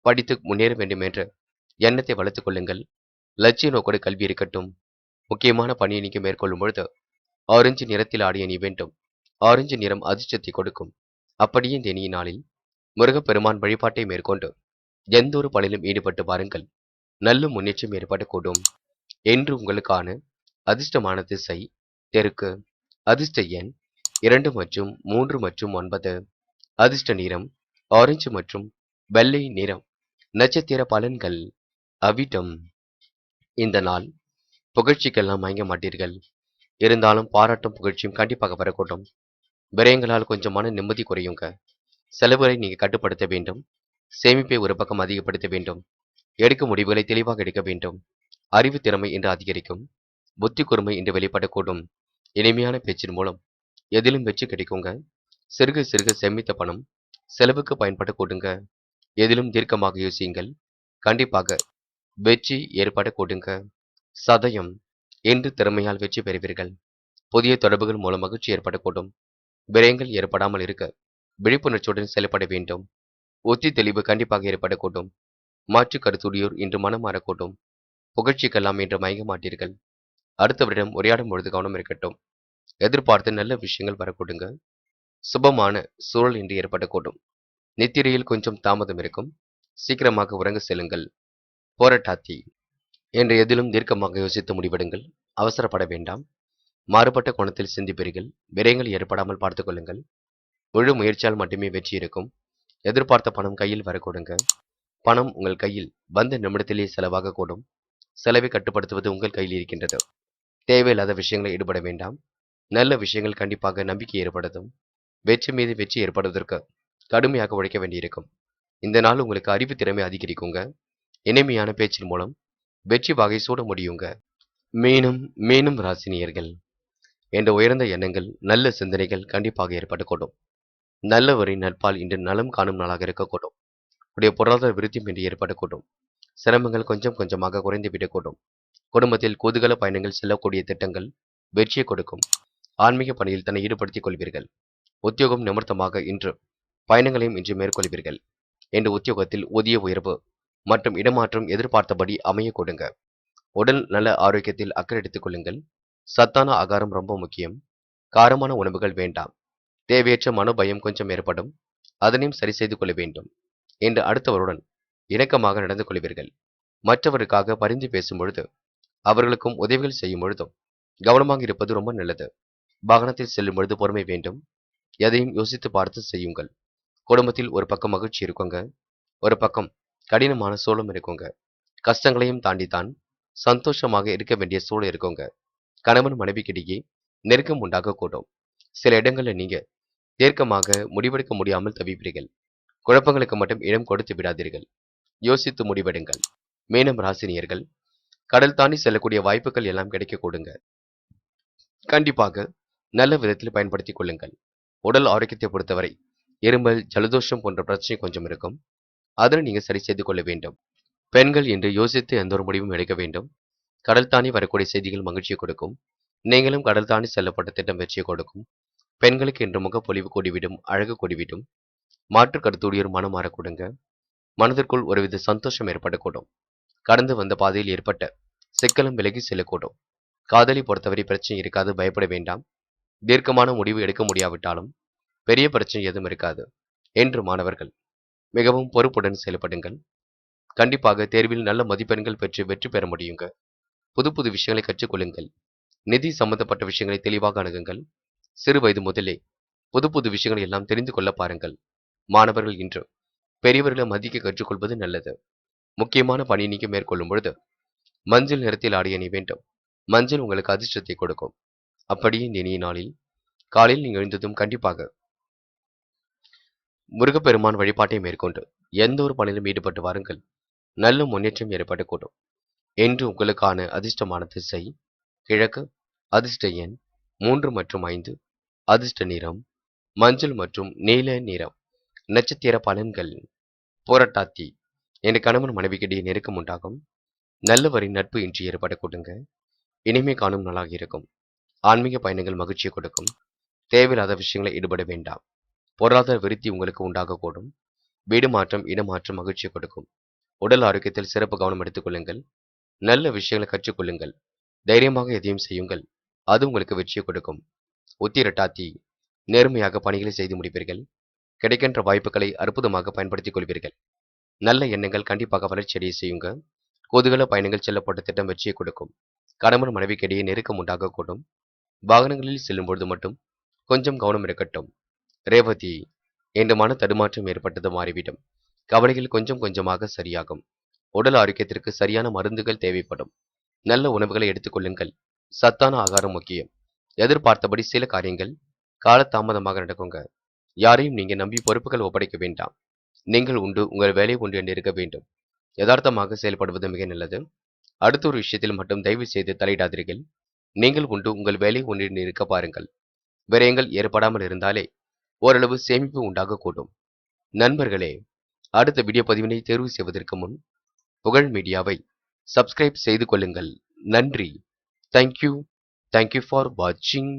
படித்து முன்னேற வேண்டும் என்ற எண்ணத்தை வளர்த்துக் கொள்ளுங்கள். லட்சிய நோக்கோடு கல்வி இருக்கட்டும். முக்கியமான பணியை நீங்க மேற்கொள்ளும் பொழுது ஆரஞ்சு நிறத்தில் ஆடை அணிய வேண்டும். ஆரஞ்சு நிறம் அதிர்ஷ்டத்தை கொடுக்கும். அப்படியே இந்த இனிய நாளில் முருகப்பெருமான் வழிபாட்டை மேற்கொண்டு எந்த ஒரு பணியிலும் ஈடுபட்டு பாருங்கள். நல்ல முன்னேற்றம் ஏற்படக்கூடும். என்று உங்களுக்கான அதிர்ஷ்டமான திசை தெற்கு. அதிர்ஷ்ட எண் 2 மற்றும் 3 மற்றும் 9. அதிர்ஷ்ட நிறம் ஆரஞ்சு மற்றும் வெள்ளை நிறம். நட்சத்திர பலன்கள் அவிட்டம். இந்த நாள் புகழ்ச்சிக்கெல்லாம் மயங்க மாட்டீர்கள். இருந்தாலும் பாராட்டும் புகழ்ச்சியும் கண்டிப்பாக வரக்கூடும். விரயங்களால் கொஞ்சம் மன நிம்மதி குறையுங்க. செலவுகளை நீங்க கட்டுப்படுத்த வேண்டும். சேமிப்பை ஒரு பக்கம் அதிகப்படுத்த வேண்டும். எடுக்கும் முடிவுகளை தெளிவாக எடுக்க வேண்டும். அறிவு திறமை இன்று அதிகரிக்கும். புத்தி கூர்மை இன்று வெளிப்படக்கூடும். இனிமையான பேச்சின் மூலம் எதிலும் வெற்றி கிடைக்குங்க. சிறுக சிறுக சேமித்த பணம் செலவுக்கு பயன்படக்கூடுங்க. எதிலும் தீர்க்கமாக யோசியுங்கள். கண்டிப்பாக வெற்றி ஏற்படக்கூடுங்க. சதயம் என்று திறமையால் வெற்றி பெறுவீர்கள். புதிய தொடர்புகள் மூலம் மகிழ்ச்சி ஏற்படக்கூடும். விரயங்கள் ஏற்படாமல் இருக்க விழிப்புணர்ச்சியுடன் செயல்பட வேண்டும். ஒத்தி தெளிவு கண்டிப்பாக ஏற்படக்கூடும். மாற்று கருத்துடையோர் இன்று மனம் மாறக்கூடும். புகழ்ச்சிக்கெல்லாம் இன்று மயங்க மாட்டீர்கள். அடுத்தவரிடம் உரையாடும் பொழுது கவனம் இருக்கட்டும். எதிர்பார்த்து நல்ல விஷயங்கள் வரக்கூடுங்க. சுபமான சூழல் இன்று ஏற்படக்கூடும். நித்திரையில் கொஞ்சம் தாமதம் இருக்கும். சீக்கிரமாக உறங்க செல்லுங்கள். போராட்டாத்தி என்று எதிலும் தீர்க்கமாக யோசித்து முடிவெடுங்கள். அவசரப்பட வேண்டாம். மாறுபட்ட கோணத்தில் சிந்திப்பீர்கள். விரயங்கள் ஏற்படாமல் பார்த்துக் கொள்ளுங்கள். முழு முயற்சியால் மட்டுமே வெற்றி இருக்கும். எதிர்பார்த்த பணம் கையில் வரக்கூடுங்க. பணம் உங்கள் கையில் வந்த நிமிடத்திலே செலவாக கூடும். செலவை கட்டுப்படுத்துவது உங்கள் கையில் இருக்கின்றது. தேவையில்லாத விஷயங்களை ஈடுபட வேண்டாம். நல்ல விஷயங்கள் கண்டிப்பாக நம்பிக்கை ஏற்படுத்தும். வெற்றி மீது வெற்றி ஏற்படுவதற்கு கடுமையாக உழைக்க வேண்டியிருக்கும். இந்த நாள் உங்களுக்கு அறிவு திறமை அதிகரிக்குங்க. இனிமையான பேச்சின் மூலம் வெற்றி வகை சூட முடியுங்க. மீனும் மீனும் ராசினியர்கள் என்ற உயர்ந்த எண்ணங்கள் நல்ல சிந்தனைகள் கண்டிப்பாக ஏற்படக்கூடும். நல்லவரின் நட்பால் இன்று நலம் காணும் நாளாக இருக்கக்கூடும். உடைய பொருளாதார விருத்தியும் இன்று ஏற்படக்கூடும். சிரமங்கள் கொஞ்சம் கொஞ்சமாக குறைந்துவிடக்கூடும். குடும்பத்தில் குதூகல பயணங்கள் செல்லக்கூடிய திட்டங்கள் வெற்றியை கொடுக்கும். ஆன்மீக பணியில் தன்னை ஈடுபடுத்திக் கொள்வீர்கள். உத்தியோகம் நிமித்தமாக இன்று பயணங்களையும் இன்று மேற்கொள்வீர்கள். இன்று உத்தியோகத்தில் ஊதிய உயர்வு மற்றும் இடமாற்றம் எதிர்பார்த்தபடி அமைய கொடுங்க. உடல் நல ஆரோக்கியத்தில் அக்கறை எடுத்துக் கொள்ளுங்கள். சத்தான ஆகாரம் ரொம்ப முக்கியம். காரமான உணவுகள் வேண்டாம். தேவையற்ற மனோபயம் கொஞ்சம் ஏற்படும். அதனையும் சரி செய்து கொள்ள வேண்டும். என்று அடுத்தவருடன் இணக்கமாக நடந்து கொள்வீர்கள். மற்றவருக்காக பரிந்து பேசும் பொழுது, அவர்களுக்கும் உதவிகள் செய்யும் பொழுதும் கவனமாக இருப்பது ரொம்ப நல்லது. வாகனத்தில் செல்லும் பொழுது பொறுமை வேண்டும். எதையும் யோசித்து பார்த்து செய்யுங்கள். குடும்பத்தில் ஒரு பக்கம் மகிழ்ச்சி இருக்குங்க, ஒரு பக்கம் கடினமான சூழலும் இருக்குங்க. கஷ்டங்களையும் தாண்டித்தான் சந்தோஷமாக இருக்க வேண்டிய சூழல் இருக்குங்க. கணவன் மனைவிக்கிடையே நெருக்கம் உண்டாகக்கூடும். சில இடங்கள்ல நீங்க தீர்க்கமாக முடிவெடுக்க முடியாமல் தவிப்பீர்கள். குழப்பங்களுக்கு மட்டும் இடம் கொடுத்து விடாதீர்கள். யோசித்து முடிவெடுங்கள். மீனம் ராசினியர்கள், கடல் தாண்டி செல்லக்கூடிய வாய்ப்புகள் எல்லாம் கிடைக்க கொடுங்க. கண்டிப்பாக நல்ல விதத்தில் பயன்படுத்திக் கொள்ளுங்கள். உடல் ஆரோக்கியத்தை பொறுத்தவரை இருமல், ஜலதோஷம் போன்ற பிரச்சனை கொஞ்சம் இருக்கும். அதனை நீங்க சரி செய்து கொள்ள வேண்டும். பெண்கள் என்று யோசித்து எந்த ஒரு முடிவும் எடுக்க வேண்டும். கடல் தாண்டி வரக்கூடிய செய்திகள் மகிழ்ச்சியை கொடுக்கும். நீங்களும் கடல் தாண்டி செல்லப்பட்ட திட்டம் வெற்றியை கொடுக்கும். பெண்களுக்கு இன்று முகப்பொலிவு கூடிவிடும், அழகு கூடிவிடும். மாற்று கருத்துடையோர் மனம் மாறக்கூடுங்க. மனதிற்குள் ஒருவித சந்தோஷம் ஏற்படக்கூடும். கடந்து வந்த பாதையில் ஏற்பட்ட சிக்கலும் விலகி செல்லக்கூடும். காதலை பொறுத்தவரை பிரச்சனை இருக்காது, பயப்பட வேண்டாம். தீர்க்கமான முடிவு எடுக்க முடியாவிட்டாலும் பெரிய பிரச்சனை எதுவும் இருக்காது. என்று மாணவர்கள் மிகவும் பொறுப்புடன் செயல்படுங்கள். கண்டிப்பாக தேர்வில் நல்ல மதிப்பெண்கள் பெற்று வெற்றி பெற முடியுங்க. புது புது விஷயங்களை கற்றுக்கொள்ளுங்கள். நிதி சம்பந்தப்பட்ட விஷயங்களை தெளிவாக அணுகுங்கள். சிறு வயது முதலே புது புது விஷயங்களை எல்லாம் தெரிந்து கொள்ள பாருங்கள். மாணவர்கள் இன்று பெரியவர்களை மதிக்க கற்றுக்கொள்வது நல்லது. முக்கியமான பணி நீங்க மேற்கொள்ளும் பொழுது மஞ்சள் நிறத்தில் ஆடை அணி வேண்டும். மஞ்சள் உங்களுக்கு அதிர்ஷ்டத்தை கொடுக்கும். அப்படியே இந்த இனிய நாளில் காலையில் நீங்கள் எழுந்ததும் கண்டிப்பாக முருகப்பெருமான் வழிபாட்டை மேற்கொண்டு எந்த ஒரு பணியிலும் ஈடுபட்டு வாருங்கள். நல்ல முன்னேற்றம் ஏற்படக்கூடும். என்று உங்களுக்கான அதிர்ஷ்டமான திசை கிழக்கு, அதிர்ஷ்ட எண் 3 மற்றும் 5, அதிர்ஷ்ட நிறம் மஞ்சள் மற்றும் நீல நிறம். நட்சத்திர பலன்கள். போராட்டாத்தி என்ற கணவன் மனைவிக்கிடையே நெருக்கம் உண்டாகும். நல்லவரின் நட்பு இன்று ஏற்படக்கூடுங்க. இனிமை காணும் நாளாக இருக்கும். ஆன்மீக பயணங்கள் மகிழ்ச்சியை கொடுக்கும். தேவையில்லாத விஷயங்களை ஈடுபட வேண்டாம். பொருளாதார விருத்தி உங்களுக்கு உண்டாகக்கூடும். வீடு மாற்றம், இடமாற்றம் மகிழ்ச்சியை கொடுக்கும். உடல் ஆரோக்கியத்தில் சிறப்பு கவனம் எடுத்துக் கொள்ளுங்கள். நல்ல விஷயங்களை கற்றுக்கொள்ளுங்கள். தைரியமாக எதையும் செய்யுங்கள். அது உங்களுக்கு வெற்றியை கொடுக்கும். உத்திரட்டாத்தி நேர்மையாக பணிகளை செய்து முடிப்பீர்கள். கிடைக்கின்ற வாய்ப்புகளை அற்புதமாக பயன்படுத்திக் கொள்வீர்கள். நல்ல எண்ணங்கள் கண்டிப்பாக வளர்ச்சியடைய செய்யுங்க. குதூகல பயணங்கள் செல்லப்பட்ட திட்டம் வெற்றியை கொடுக்கும். கணவன் மனைவிக்கிடையே நெருக்கம் உண்டாகக்கூடும். வாகனங்களில் செல்லும் பொழுது மட்டும் கொஞ்சம் கவனம் இருக்கட்டும். ரேவதி என்ற மன தடுமாற்றம் ஏற்பட்டது மாறிவிடும். கவலைகள் கொஞ்சம் கொஞ்சமாக சரியாகும். உடல் ஆரோக்கியத்திற்கு சரியான மருந்துகள் தேவைப்படும். நல்ல உணவுகளை எடுத்துக்கொள்ளுங்கள். சத்தான ஆகாரம் முக்கியம். எதிர்பார்த்தபடி சில காரியங்கள் காலதாமதமாக நடக்குங்க. யாரையும் நீங்க நம்பி பொறுப்புகள் ஒப்படைக்க வேண்டாம். நீங்கள் உண்டு, உங்கள் வேலை உண்டு என்று இருக்க வேண்டும். யதார்த்தமாக செயல்படுவது மிக நல்லது. அடுத்த ஒரு விஷயத்தில் மட்டும் தயவு செய்து தலையிடாதீர்கள். நீங்கள் உண்டு, உங்கள் வேலை உண்டு என்று இருக்க பாருங்கள். விரயங்கள் ஏற்படாமல் இருந்தாலே ஓரளவு சேமிப்பு உண்டாகக்கூடும். நண்பர்களே, அடுத்த வீடியோ பதிவினை தேர்வு செய்வதற்கு முன் புகழ் மீடியாவை சப்ஸ்கிரைப் செய்து கொள்ளுங்கள். நன்றி. தேங்க்யூ. தேங்க்யூ ஃபார் வாட்சிங்.